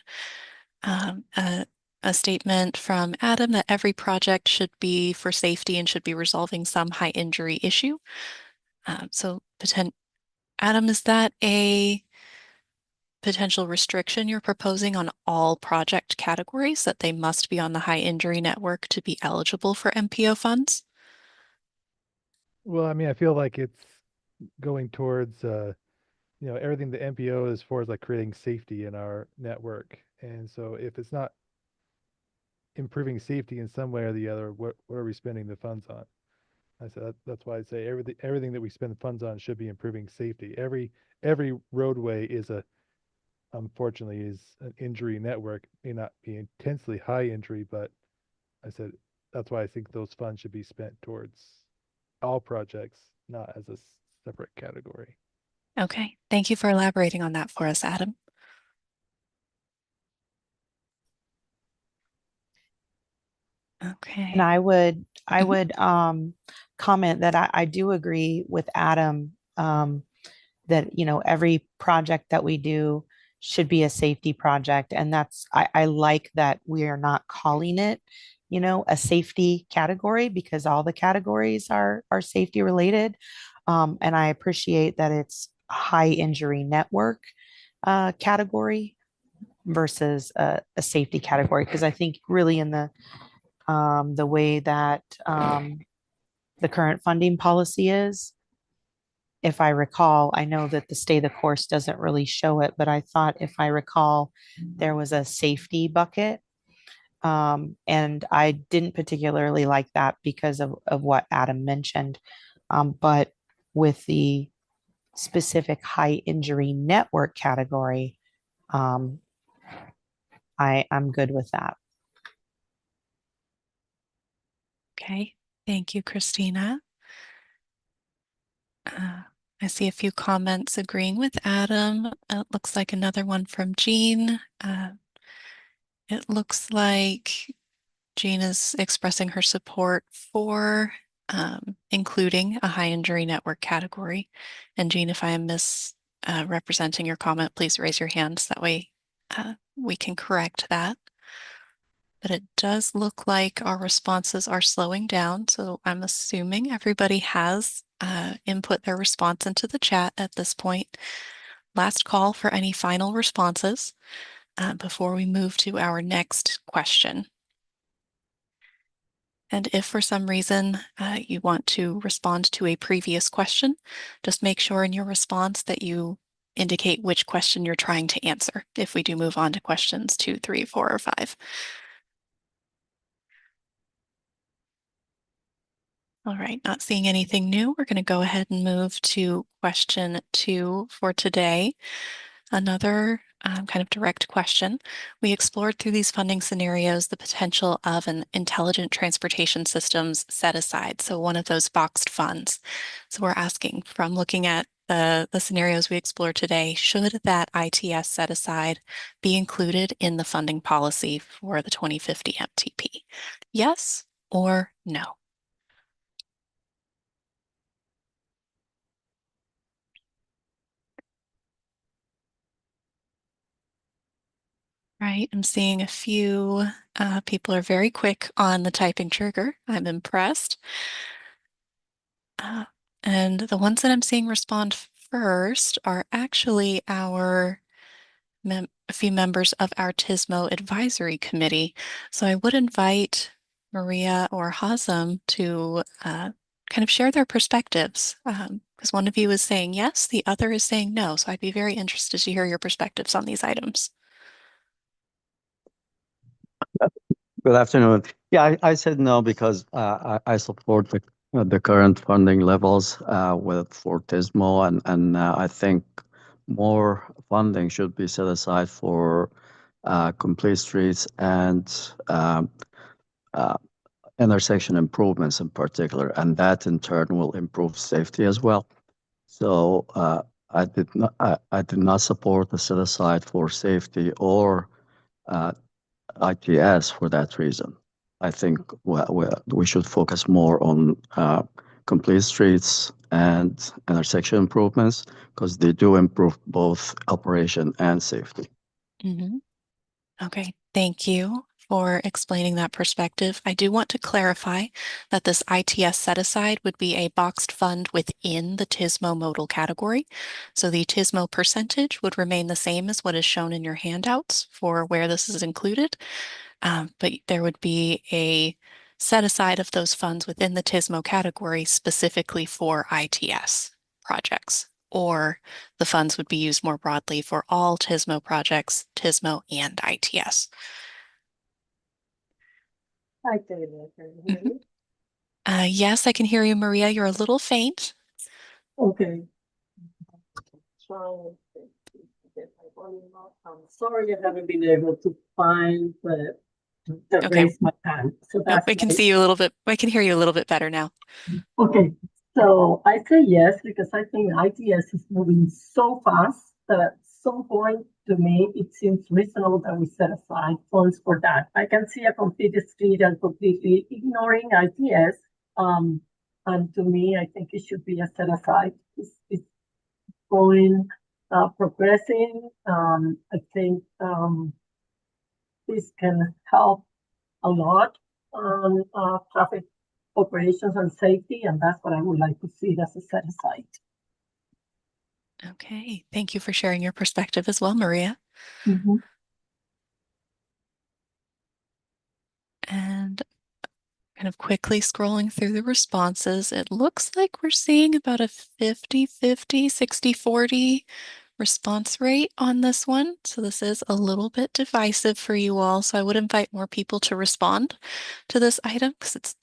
Um, a, a statement from Adam that every project should be for safety and should be resolving some high injury issue. Adam, is that a potential restriction you're proposing on all project categories, that they must be on the high injury network to be eligible for MPO funds? Well, I mean, I feel like it's going towards, everything the MPO is for is like creating safety in our network. And so if it's not improving safety in some way or the other, what are we spending the funds on? I said that's why I say everything that we spend funds on should be improving safety. Every roadway is unfortunately is an injury network. May not be intensely high injury, but I said that's why I think those funds should be spent towards all projects, not as a separate category. Okay, thank you for elaborating on that for us, Adam. Okay. And I would comment that I do agree with Adam, that every project that we do should be a safety project. And I like that we are not calling it, a safety category, because all the categories are safety related. And I appreciate that it's high injury network category versus a safety category, because I think really in the way that the current funding policy is, if I recall, I know that the stay the course doesn't really show it, but I thought, if I recall, there was a safety bucket. And I didn't particularly like that because of what Adam mentioned. But with the specific high injury network category, um, I'm good with that. Okay, thank you, Christina. I see a few comments agreeing with Adam. It looks like another one from Jean. It looks like Jean is expressing her support for including a high injury network category. And Jean, if I am misrepresenting your comment, please raise your hands. That way we can correct that. But it does look like our responses are slowing down. So I'm assuming everybody has input their response into the chat at this point. Last call for any final responses before we move to our next question. And if for some reason you want to respond to a previous question, just make sure in your response that you indicate which question you're trying to answer if we do move on to questions 2, 3, 4, or 5. All right, not seeing anything new, we're going to go ahead and move to question 2 for today. Another kind of direct question. We explored through these funding scenarios the potential of an intelligent transportation systems set aside, so one of those boxed funds. So we're asking, from looking at the scenarios we explored today, should that ITS set aside be included in the funding policy for the 2050 MTP? Yes or no? Right, I'm seeing a few people are very quick on the typing trigger. I'm impressed. And the ones that I'm seeing respond first are actually a few members of our TISMO advisory committee. So I would invite Maria or Hazem to kind of share their perspectives, because one of you is saying yes, the other is saying no. So I'd be very interested to hear your perspectives on these items. Good afternoon. Yeah, I said no because I support the current funding levels with for TISMO, and I think more funding should be set aside for complete streets and uh, intersection improvements in particular, and that in turn will improve safety as well. So I did not support the set aside for safety or uh, ITS for that reason. I think we should focus more on complete streets and intersection improvements because they do improve both operation and safety. Mhm. Okay, thank you for explaining that perspective. I do want to clarify that this ITS set aside would be a boxed fund within the TISMO modal category. So the TISMO percentage would remain the same as what is shown in your handouts for where this is included. But there would be a set aside of those funds within the TISMO category specifically for ITS projects, or the funds would be used more broadly for all TISMO projects, TISMO and ITS. Hi, Taylor. Can you hear me? Yes, I can hear you, Maria. You're a little faint. Okay. Trying to get my volume up. I'm sorry I haven't been able to find the Okay. raise my hand. So Nope, that's I can why. see you a little bit. I can hear you a little bit better now. Okay. So I say yes because I think ITS is moving so fast that at some point to me it seems reasonable that we set aside funds for that. I can see a complete street and completely ignoring ITS. And to me, I think it should be a set aside. It's going, progressing. I think this can help a lot on traffic operations and safety, and that's what I would like to see as a set aside. Okay, thank you for sharing your perspective as well, Maria. Mhm. And kind of quickly scrolling through the responses, it looks like we're seeing about a 50-50, 60-40 response rate on this one. So this is a little bit divisive for you all. So I would invite more people to respond to this item because it's,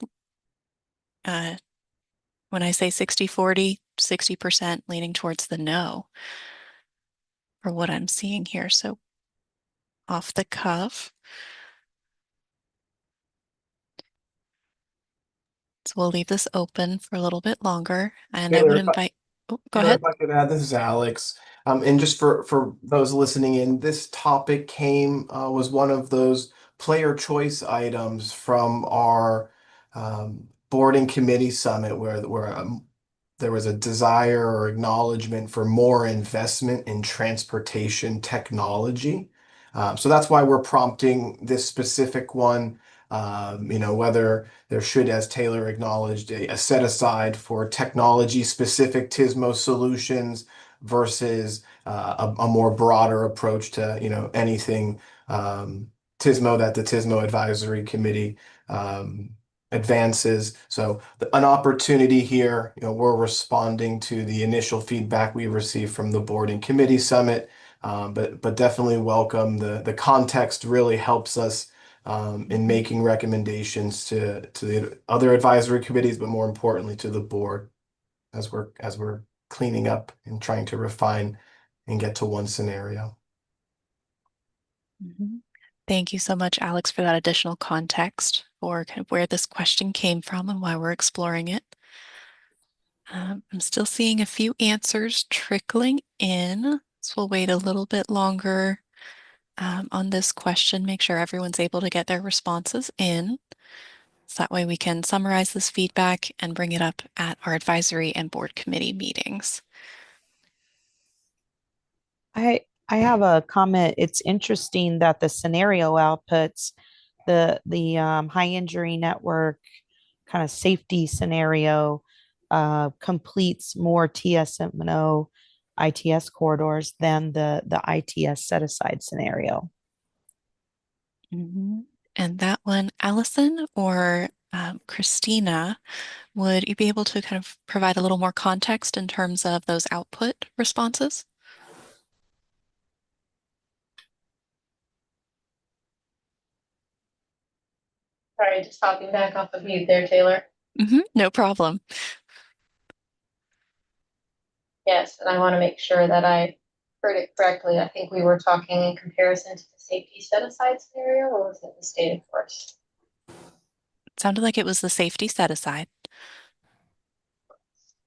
when I say 60-40, 60% leaning towards the no for what I'm seeing here. So off the cuff. So we'll leave this open for a little bit longer and I would Taylor, invite, oh, go Taylor, ahead. if I could add, this is Alex. And just for those listening in, this topic was one of those player choice items from our board and committee summit where there was a desire or acknowledgement for more investment in transportation technology. So that's why we're prompting this specific one. Whether there should, as Taylor acknowledged, a set aside for technology specific TISMO solutions versus a more broader approach to, anything TISMO that the TISMO Advisory Committee advances. So an opportunity here, we're responding to the initial feedback we received from the board and committee summit, but definitely welcome the context really helps us in making recommendations to the other advisory committees, but more importantly to the board as we're cleaning up and trying to refine and get to one scenario. Mhm. Thank you so much, Alex, for that additional context for kind of where this question came from and why we're exploring it. I'm still seeing a few answers trickling in, so we'll wait a little bit longer on this question, make sure everyone's able to get their responses in. So that way we can summarize this feedback and bring it up at our advisory and board committee meetings. I have a comment. It's interesting that the scenario outputs, the high injury network kind of safety scenario completes more TSMO ITS corridors than the ITS set aside scenario. Mhm. And that one, Allison or Christina, would you be able to kind of provide a little more context in terms of those output responses? Sorry, just hopping back off of mute there, Taylor. No problem. Yes, and I want to make sure that I heard it correctly. I think we were talking in comparison to the safety set aside scenario, or was it the state of force? It sounded like it was the safety set aside.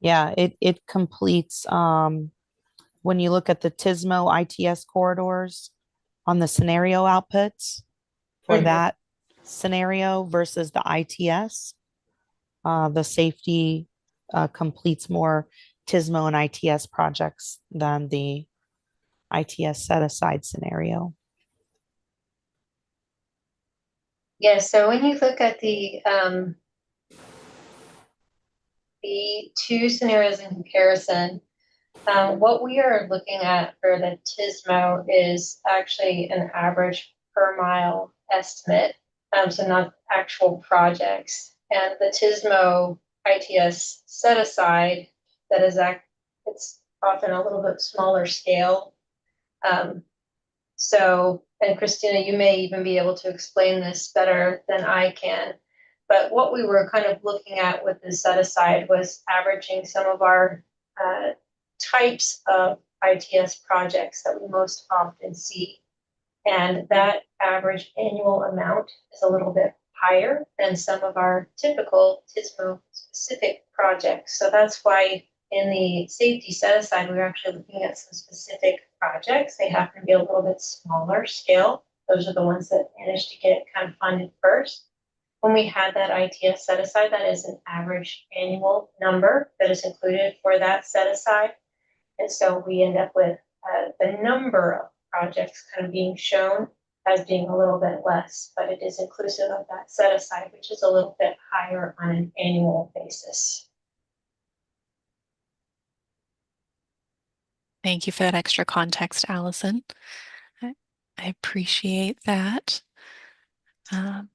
Yeah, it completes when you look at the TISMO ITS corridors on the scenario outputs for Mhm. that scenario versus the ITS. The safety completes more TISMO and ITS projects than the ITS set aside scenario. Yes, so when you look at the two scenarios in comparison, what we are looking at for the TISMO is actually an average per mile estimate, so not actual projects. And the TISMO ITS set aside, that is it's often a little bit smaller scale. Um, so, and Christina, you may even be able to explain this better than I can. But what we were kind of looking at with the set aside was averaging some of our types of ITS projects that we most often see. And that average annual amount is a little bit higher than some of our typical TISMO specific projects. So that's why in the safety set aside, we're actually looking at some specific projects. They happen to be a little bit smaller scale. Those are the ones that managed to get kind of funded first. When we had that ITS set aside, that is an average annual number that is included for that set aside. And so we end up with the number of projects kind of being shown as being a little bit less, but it is inclusive of that set aside, which is a little bit higher on an annual basis. Thank you for that extra context, Allison. I appreciate that. Um,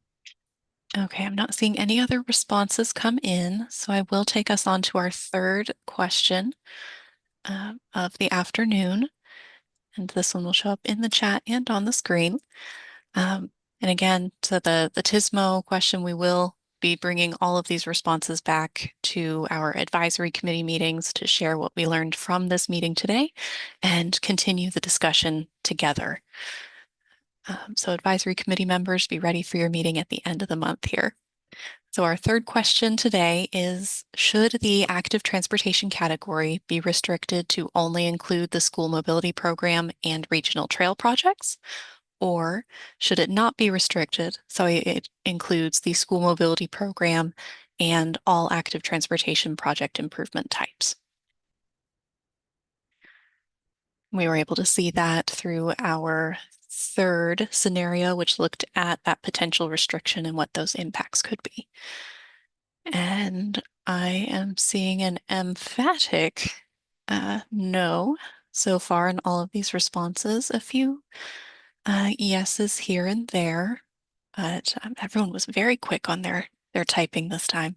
okay, I'm not seeing any other responses come in, so I will take us on to our third question of the afternoon. And this one will show up in the chat and on the screen. And again, to the TISMO question, we will be bringing all of these responses back to our advisory committee meetings to share what we learned from this meeting today and continue the discussion together. So advisory committee members, be ready for your meeting at the end of the month here. So our third question today is, should the active transportation category be restricted to only include the school mobility program and regional trail projects? Or should it not be restricted, so it includes the school mobility program and all active transportation project improvement types? We were able to see that through our third scenario, which looked at that potential restriction and what those impacts could be. And I am seeing an emphatic no so far in all of these responses. A few yeses here and there, but everyone was very quick on their typing this time.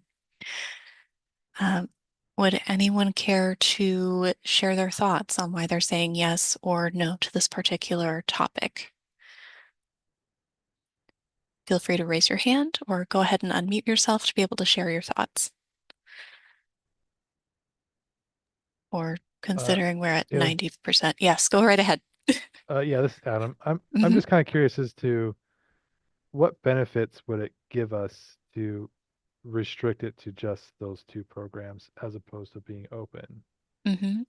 Um, would anyone care to share their thoughts on why they're saying yes or no to this particular topic? Feel free to raise your hand or go ahead and unmute yourself to be able to share your thoughts. Or considering we're at Taylor? 90%. Yes, go right ahead. Yeah, this is Adam. I'm Mhm. just kind of curious as to what benefits would it give us to restrict it to just those two programs as opposed to being open? Mhm.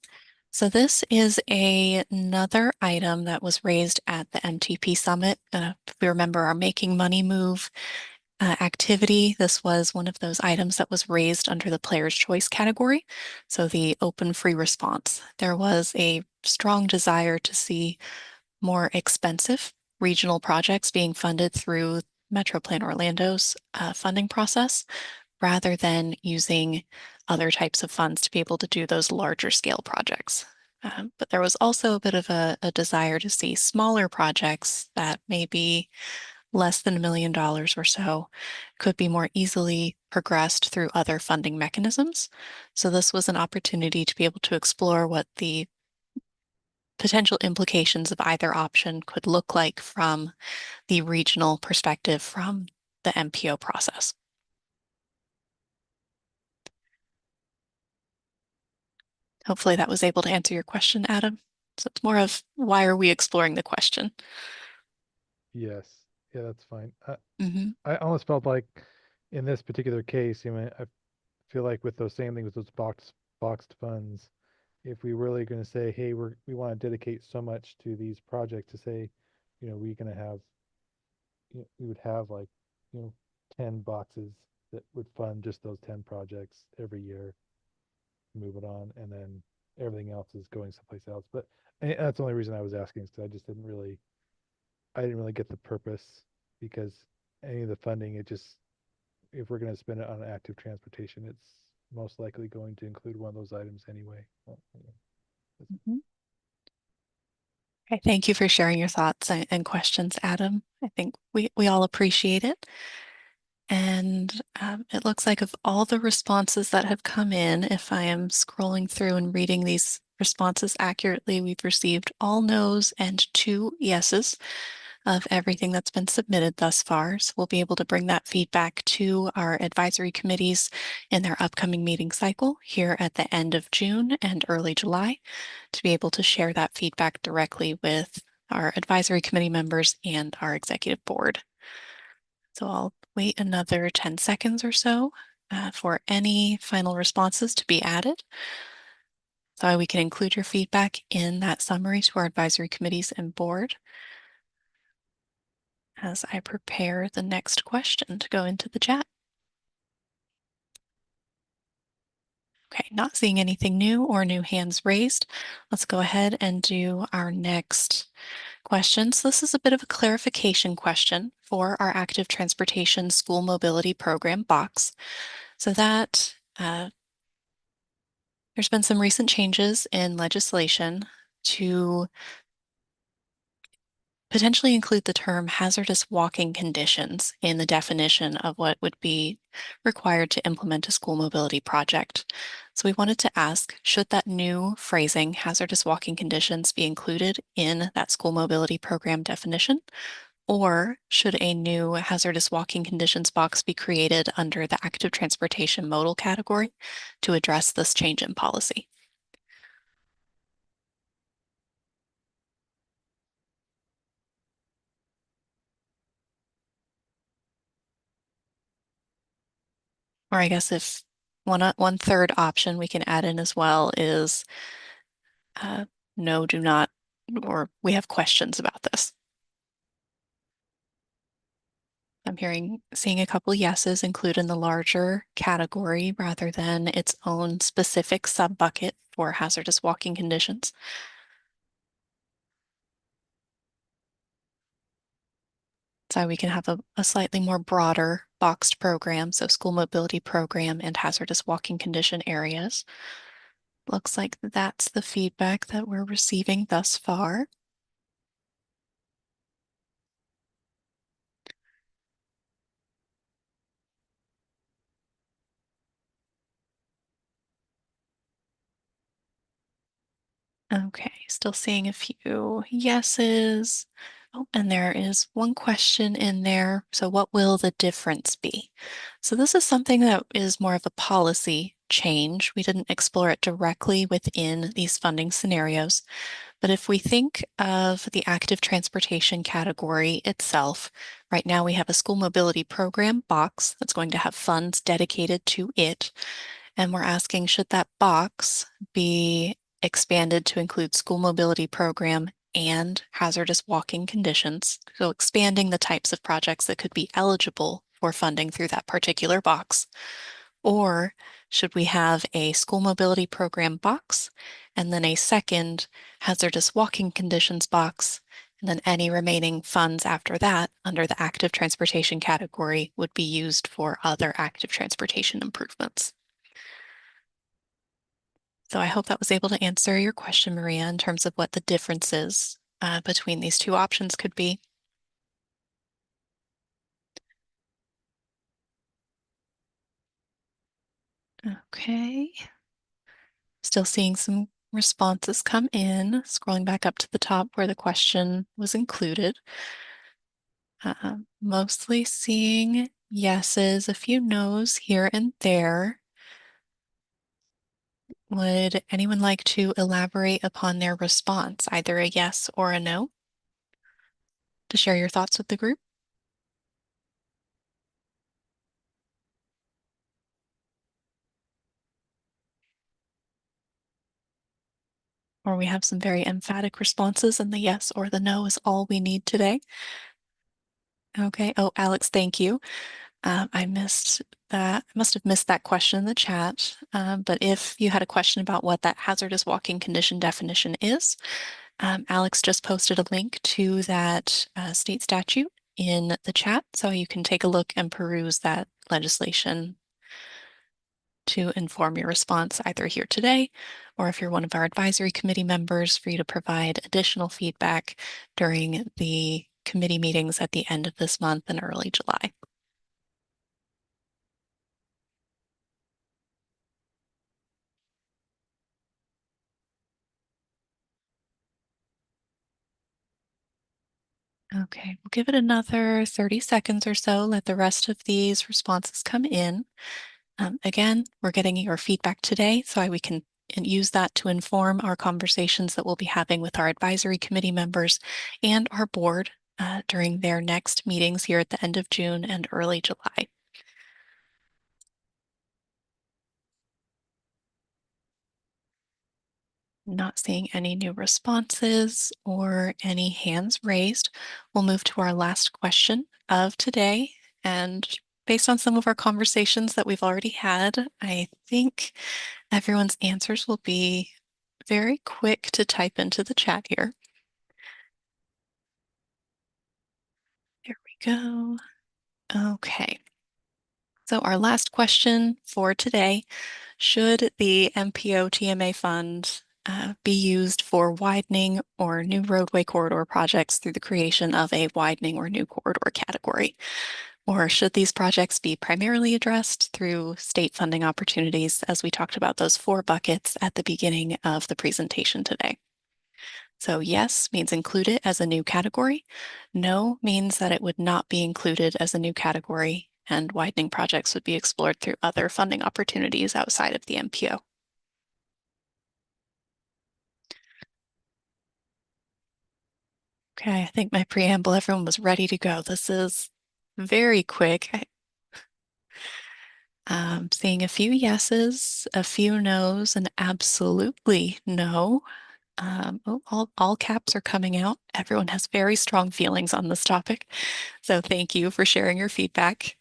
So this is another item that was raised at the MTP Summit. If we remember our Making Money Move activity, this was one of those items that was raised under the Player's Choice category. So the open free response. There was a strong desire to see more expensive regional projects being funded through MetroPlan Orlando's funding process, rather than using other types of funds to be able to do those larger scale projects. But there was also a bit of a desire to see smaller projects that may be less than $1 million or so could be more easily progressed through other funding mechanisms. So this was an opportunity to be able to explore what the potential implications of either option could look like from the regional perspective from the MPO process. Hopefully that was able to answer your question, Adam. So it's more of why are we exploring the question? Yes. Yeah, that's fine. Hmm. I almost felt like in this particular case, I feel like with those same things, with those boxed funds, if we really going to say, hey, we want to dedicate so much to these projects, to say, we're going to have, we would have like, you know, 10 boxes that would fund just those 10 projects every year, move it on, and then everything else is going someplace else. But that's the only reason I was asking, is because I didn't really get the purpose, because any of the funding, if we're going to spend it on active transportation, it's most likely going to include one of those items anyway. Well, Hmm. Okay, thank you for sharing your thoughts and questions, Adam. I think we all appreciate it. And it looks like of all the responses that have come in, if I am scrolling through and reading these responses accurately, we've received all no's and 2 yeses of everything that's been submitted thus far. So we'll be able to bring that feedback to our advisory committees in their upcoming meeting cycle here at the end of June and early July to be able to share that feedback directly with our advisory committee members and our executive board. So I'll wait another 10 seconds or so for any final responses to be added. So we can include your feedback in that summary to our advisory committees and board as I prepare the next question to go into the chat. Okay, not seeing anything new or new hands raised. Let's go ahead and do our next question. So this is a bit of a clarification question for our active transportation school mobility program box. So that there's been some recent changes in legislation to potentially include the term hazardous walking conditions in the definition of what would be required to implement a school mobility project. So we wanted to ask, should that new phrasing, hazardous walking conditions, be included in that school mobility program definition? Or should a new hazardous walking conditions box be created under the active transportation modal category to address this change in policy? Or I guess if one third option we can add in as well is uh, no, do not, or we have questions about this. I'm seeing a couple yeses include in the larger category rather than its own specific sub-bucket for hazardous walking conditions. So we can have a slightly more broader boxed program, so school mobility program and hazardous walking condition areas. Looks like that's the feedback that we're receiving thus far. Okay, still seeing a few yeses. Oh, and there is one question in there. So what will the difference be? So this is something that is more of a policy change. We didn't explore it directly within these funding scenarios. But if we think of the active transportation category itself, right now we have a school mobility program box that's going to have funds dedicated to it. And we're asking, should that box be expanded to include school mobility program and hazardous walking conditions? So expanding the types of projects that could be eligible for funding through that particular box. Or should we have a school mobility program box and then a second hazardous walking conditions box, and then any remaining funds after that under the active transportation category would be used for other active transportation improvements? So I hope that was able to answer your question, Maria, in terms of what the differences between these two options could be. Okay. Still seeing some responses come in, scrolling back up to the top where the question was included. Mostly seeing yeses, a few nos here and there. Would anyone like to elaborate upon their response, either a yes or a no, to share your thoughts with the group? Or we have some very emphatic responses, and the yes or the no is all we need today. Okay. Oh, Alex, thank you. I missed that. I must have missed that question in the chat. But if you had a question about what that hazardous walking condition definition is, Alex just posted a link to that state statute in the chat, so you can take a look and peruse that legislation to inform your response either here today, or if you're one of our advisory committee members, for you to provide additional feedback during the committee meetings at the end of this month and early July. Okay, we'll give it another 30 seconds or so, let the rest of these responses come in. Again, we're getting your feedback today, so we can use that to inform our conversations that we'll be having with our advisory committee members and our board during their next meetings here at the end of June and early July. Not seeing any new responses or any hands raised. We'll move to our last question of today. And based on some of our conversations that we've already had, I think everyone's answers will be very quick to type into the chat here. There we go. Okay. So our last question for today: should the MPO TMA fund be used for widening or new roadway corridor projects through the creation of a widening or new corridor category? Or should these projects be primarily addressed through state funding opportunities, as we talked about those 4 buckets at the beginning of the presentation today? So yes means include it as a new category. No means that it would not be included as a new category, and widening projects would be explored through other funding opportunities outside of the MPO. Okay, I think my preamble, everyone was ready to go. This is very quick. Seeing a few yeses, a few nos, and absolutely no. Oh, all caps are coming out. Everyone has very strong feelings on this topic. So thank you for sharing your feedback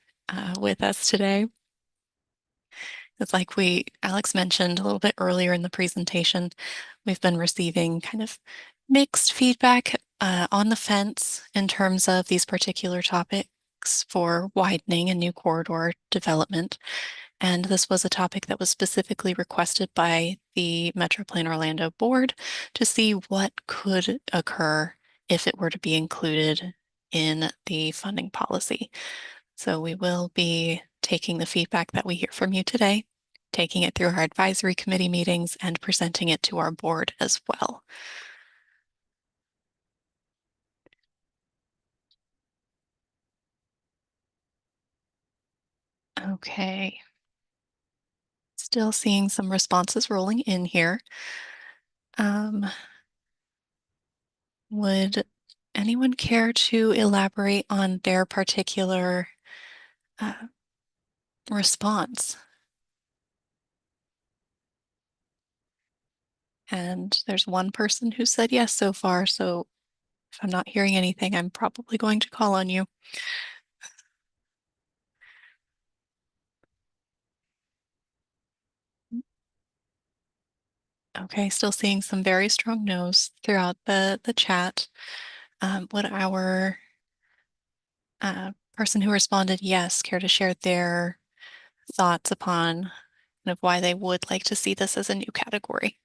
with us today. It's like Alex mentioned a little bit earlier in the presentation, we've been receiving kind of mixed feedback on the fence in terms of these particular topics for widening and new corridor development. And this was a topic that was specifically requested by the Metro Plan Orlando board to see what could occur if it were to be included in the funding policy. So we will be taking the feedback that we hear from you today, taking it through our advisory committee meetings, and presenting it to our board as well. Okay. Still seeing some responses rolling in here. Would anyone care to elaborate on their particular response? And there's one person who said yes so far, so if I'm not hearing anything, I'm probably going to call on you. Okay, still seeing some very strong no's throughout the chat. Would our person who responded yes care to share their thoughts upon kind of why they would like to see this as a new category?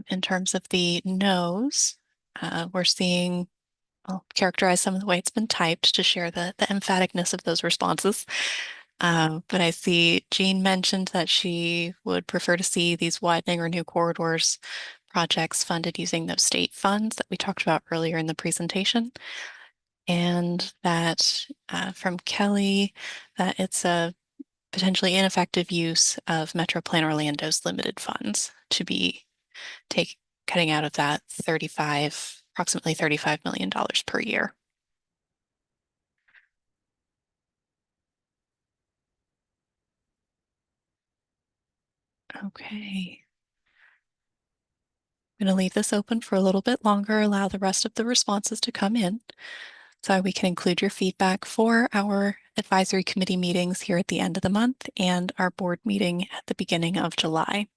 In terms of the no's, we're seeing, I'll characterize some of the way it's been typed to share the emphaticness of those responses. But I see Jean mentioned that she would prefer to see these widening or new corridors projects funded using those state funds that we talked about earlier in the presentation. and that from Kelly, that it's a potentially ineffective use of Metro Plan Orlando's limited funds to be cutting out of that approximately $35 million per year. Okay. I'm going to leave this open for a little bit longer, allow the rest of the responses to come in so we can include your feedback for our advisory committee meetings here at the end of the month and our board meeting at the beginning of July.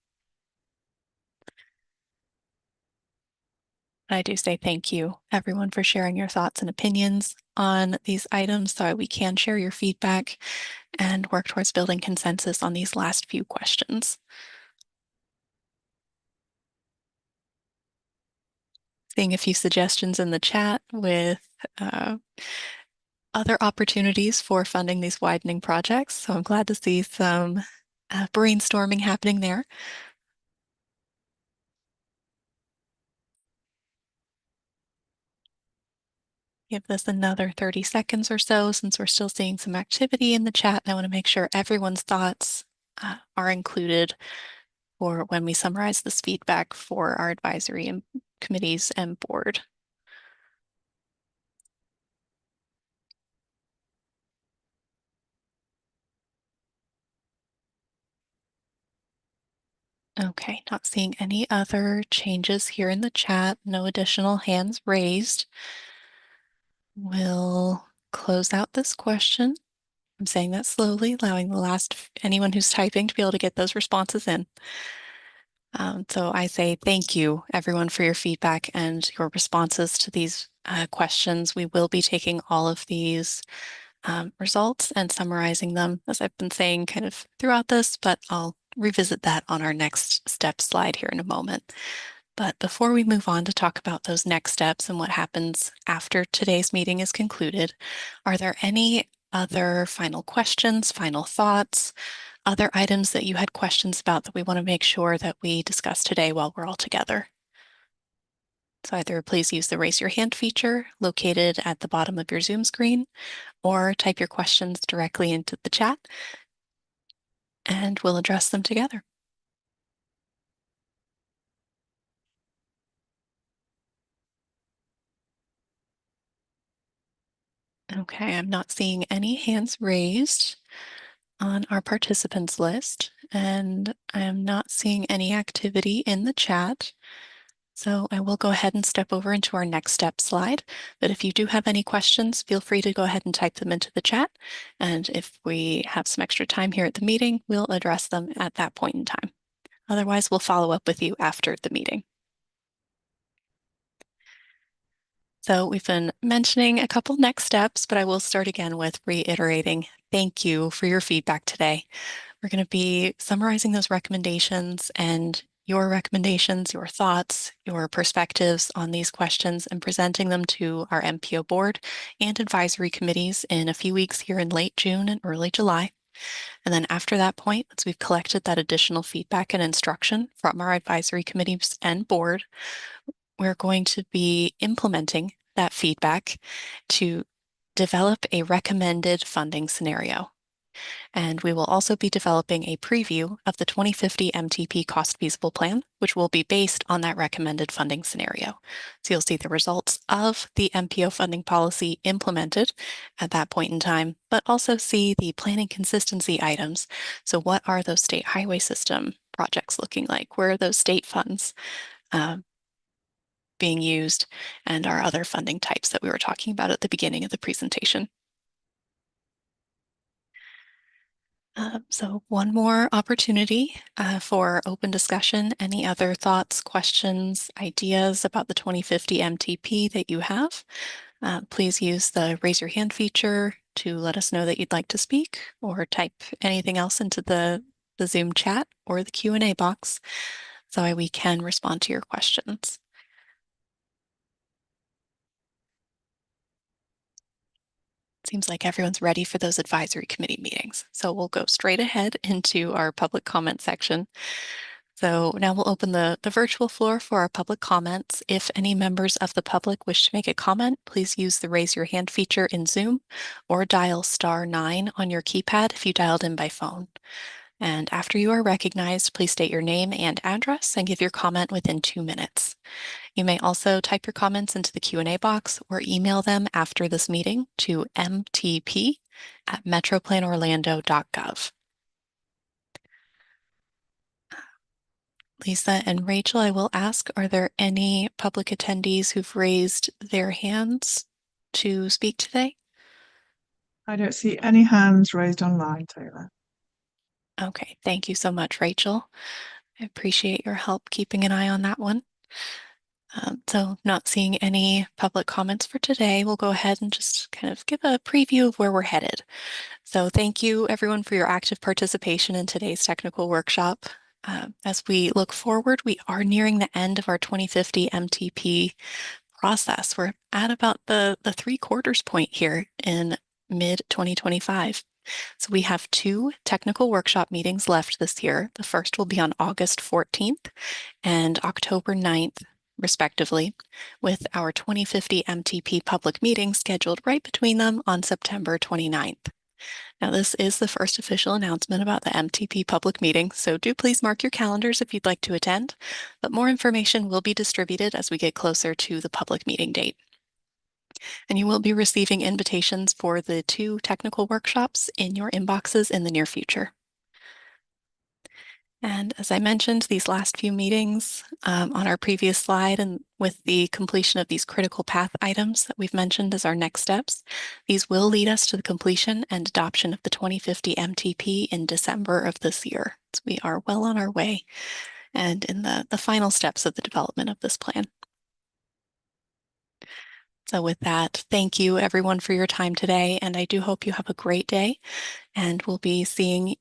I do say thank you, everyone, for sharing your thoughts and opinions on these items so we can share your feedback and work towards building consensus on these last few questions. Seeing a few suggestions in the chat with other opportunities for funding these widening projects. So I'm glad to see some brainstorming happening there. Give this another 30 seconds or so since we're still seeing some activity in the chat. And I want to make sure everyone's thoughts are included for when we summarize this feedback for our advisory committees and board. Okay, not seeing any other changes here in the chat. No additional hands raised. We'll close out this question. I'm saying that slowly, allowing anyone who's typing to be able to get those responses in. So I say thank you, everyone, for your feedback and your responses to these questions. We will be taking all of these results and summarizing them, as I've been saying kind of throughout this, but I'll revisit that on our next step slide here in a moment. But before we move on to talk about those next steps and what happens after today's meeting is concluded, are there any other final questions, final thoughts, other items that you had questions about that we want to make sure that we discuss today while we're all together? So either please use the raise your hand feature located at the bottom of your Zoom screen, or type your questions directly into the chat and we'll address them together. Okay, I'm not seeing any hands raised on our participants list, and I am not seeing any activity in the chat. So I will go ahead and step over into our next step slide. But if you do have any questions, feel free to go ahead and type them into the chat. And if we have some extra time here at the meeting, we'll address them at that point in time. Otherwise, we'll follow up with you after the meeting. So we've been mentioning a couple next steps, but I will start again with reiterating thank you for your feedback today. We're going to be summarizing those recommendations and your recommendations, your thoughts, your perspectives on these questions and presenting them to our MPO board and advisory committees in a few weeks here in late June and early July. And then after that point, once we've collected that additional feedback and instruction from our advisory committees and board, we're going to be implementing that feedback to develop a recommended funding scenario. And we will also be developing a preview of the 2050 MTP cost feasible plan, which will be based on that recommended funding scenario. So you'll see the results of the MPO funding policy implemented at that point in time, but also see the planning consistency items. So what are those state highway system projects looking like? Where are those state funds being used, and our other funding types that we were talking about at the beginning of the presentation. So one more opportunity for open discussion. Any other thoughts, questions, ideas about the 2050 MTP that you have? Please use the raise your hand feature to let us know that you'd like to speak, or type anything else into the Zoom chat or the Q&A box so we can respond to your questions. Seems like everyone's ready for those advisory committee meetings. So we'll go straight ahead into our public comment section. So now we'll open the virtual floor for our public comments. If any members of the public wish to make a comment, please use the raise your hand feature in Zoom or dial *9 on your keypad if you dialed in by phone. And after you are recognized, please state your name and address and give your comment within 2 minutes. You may also type your comments into the Q&A box or email them after this meeting to mtp@metroplanorlando.gov. Lisa and Rachel, I will ask, are there any public attendees who've raised their hands to speak today? I don't see any hands raised online, Taylor. Okay, thank you so much, Rachel. I appreciate your help keeping an eye on that one. So not seeing any public comments for today, we'll go ahead and just kind of give a preview of where we're headed. So thank you everyone for your active participation in today's technical workshop. As we look forward, we are nearing the end of our 2050 MTP process. We're at about the 3/4 point here in mid-2025. So we have 2 technical workshop meetings left this year. The first will be on August 14th and October 9th, respectively, with our 2050 MTP public meeting scheduled right between them on September 29th. Now, this is the first official announcement about the MTP public meeting, so do please mark your calendars if you'd like to attend, but more information will be distributed as we get closer to the public meeting date. And you will be receiving invitations for the 2 technical workshops in your inboxes in the near future. And as I mentioned, these last few meetings on our previous slide, and with the completion of these critical path items that we've mentioned as our next steps, these will lead us to the completion and adoption of the 2050 MTP in December of this year. So we are well on our way and in the final steps of the development of this plan. So with that, thank you everyone for your time today, and I do hope you have a great day, and we'll be seeing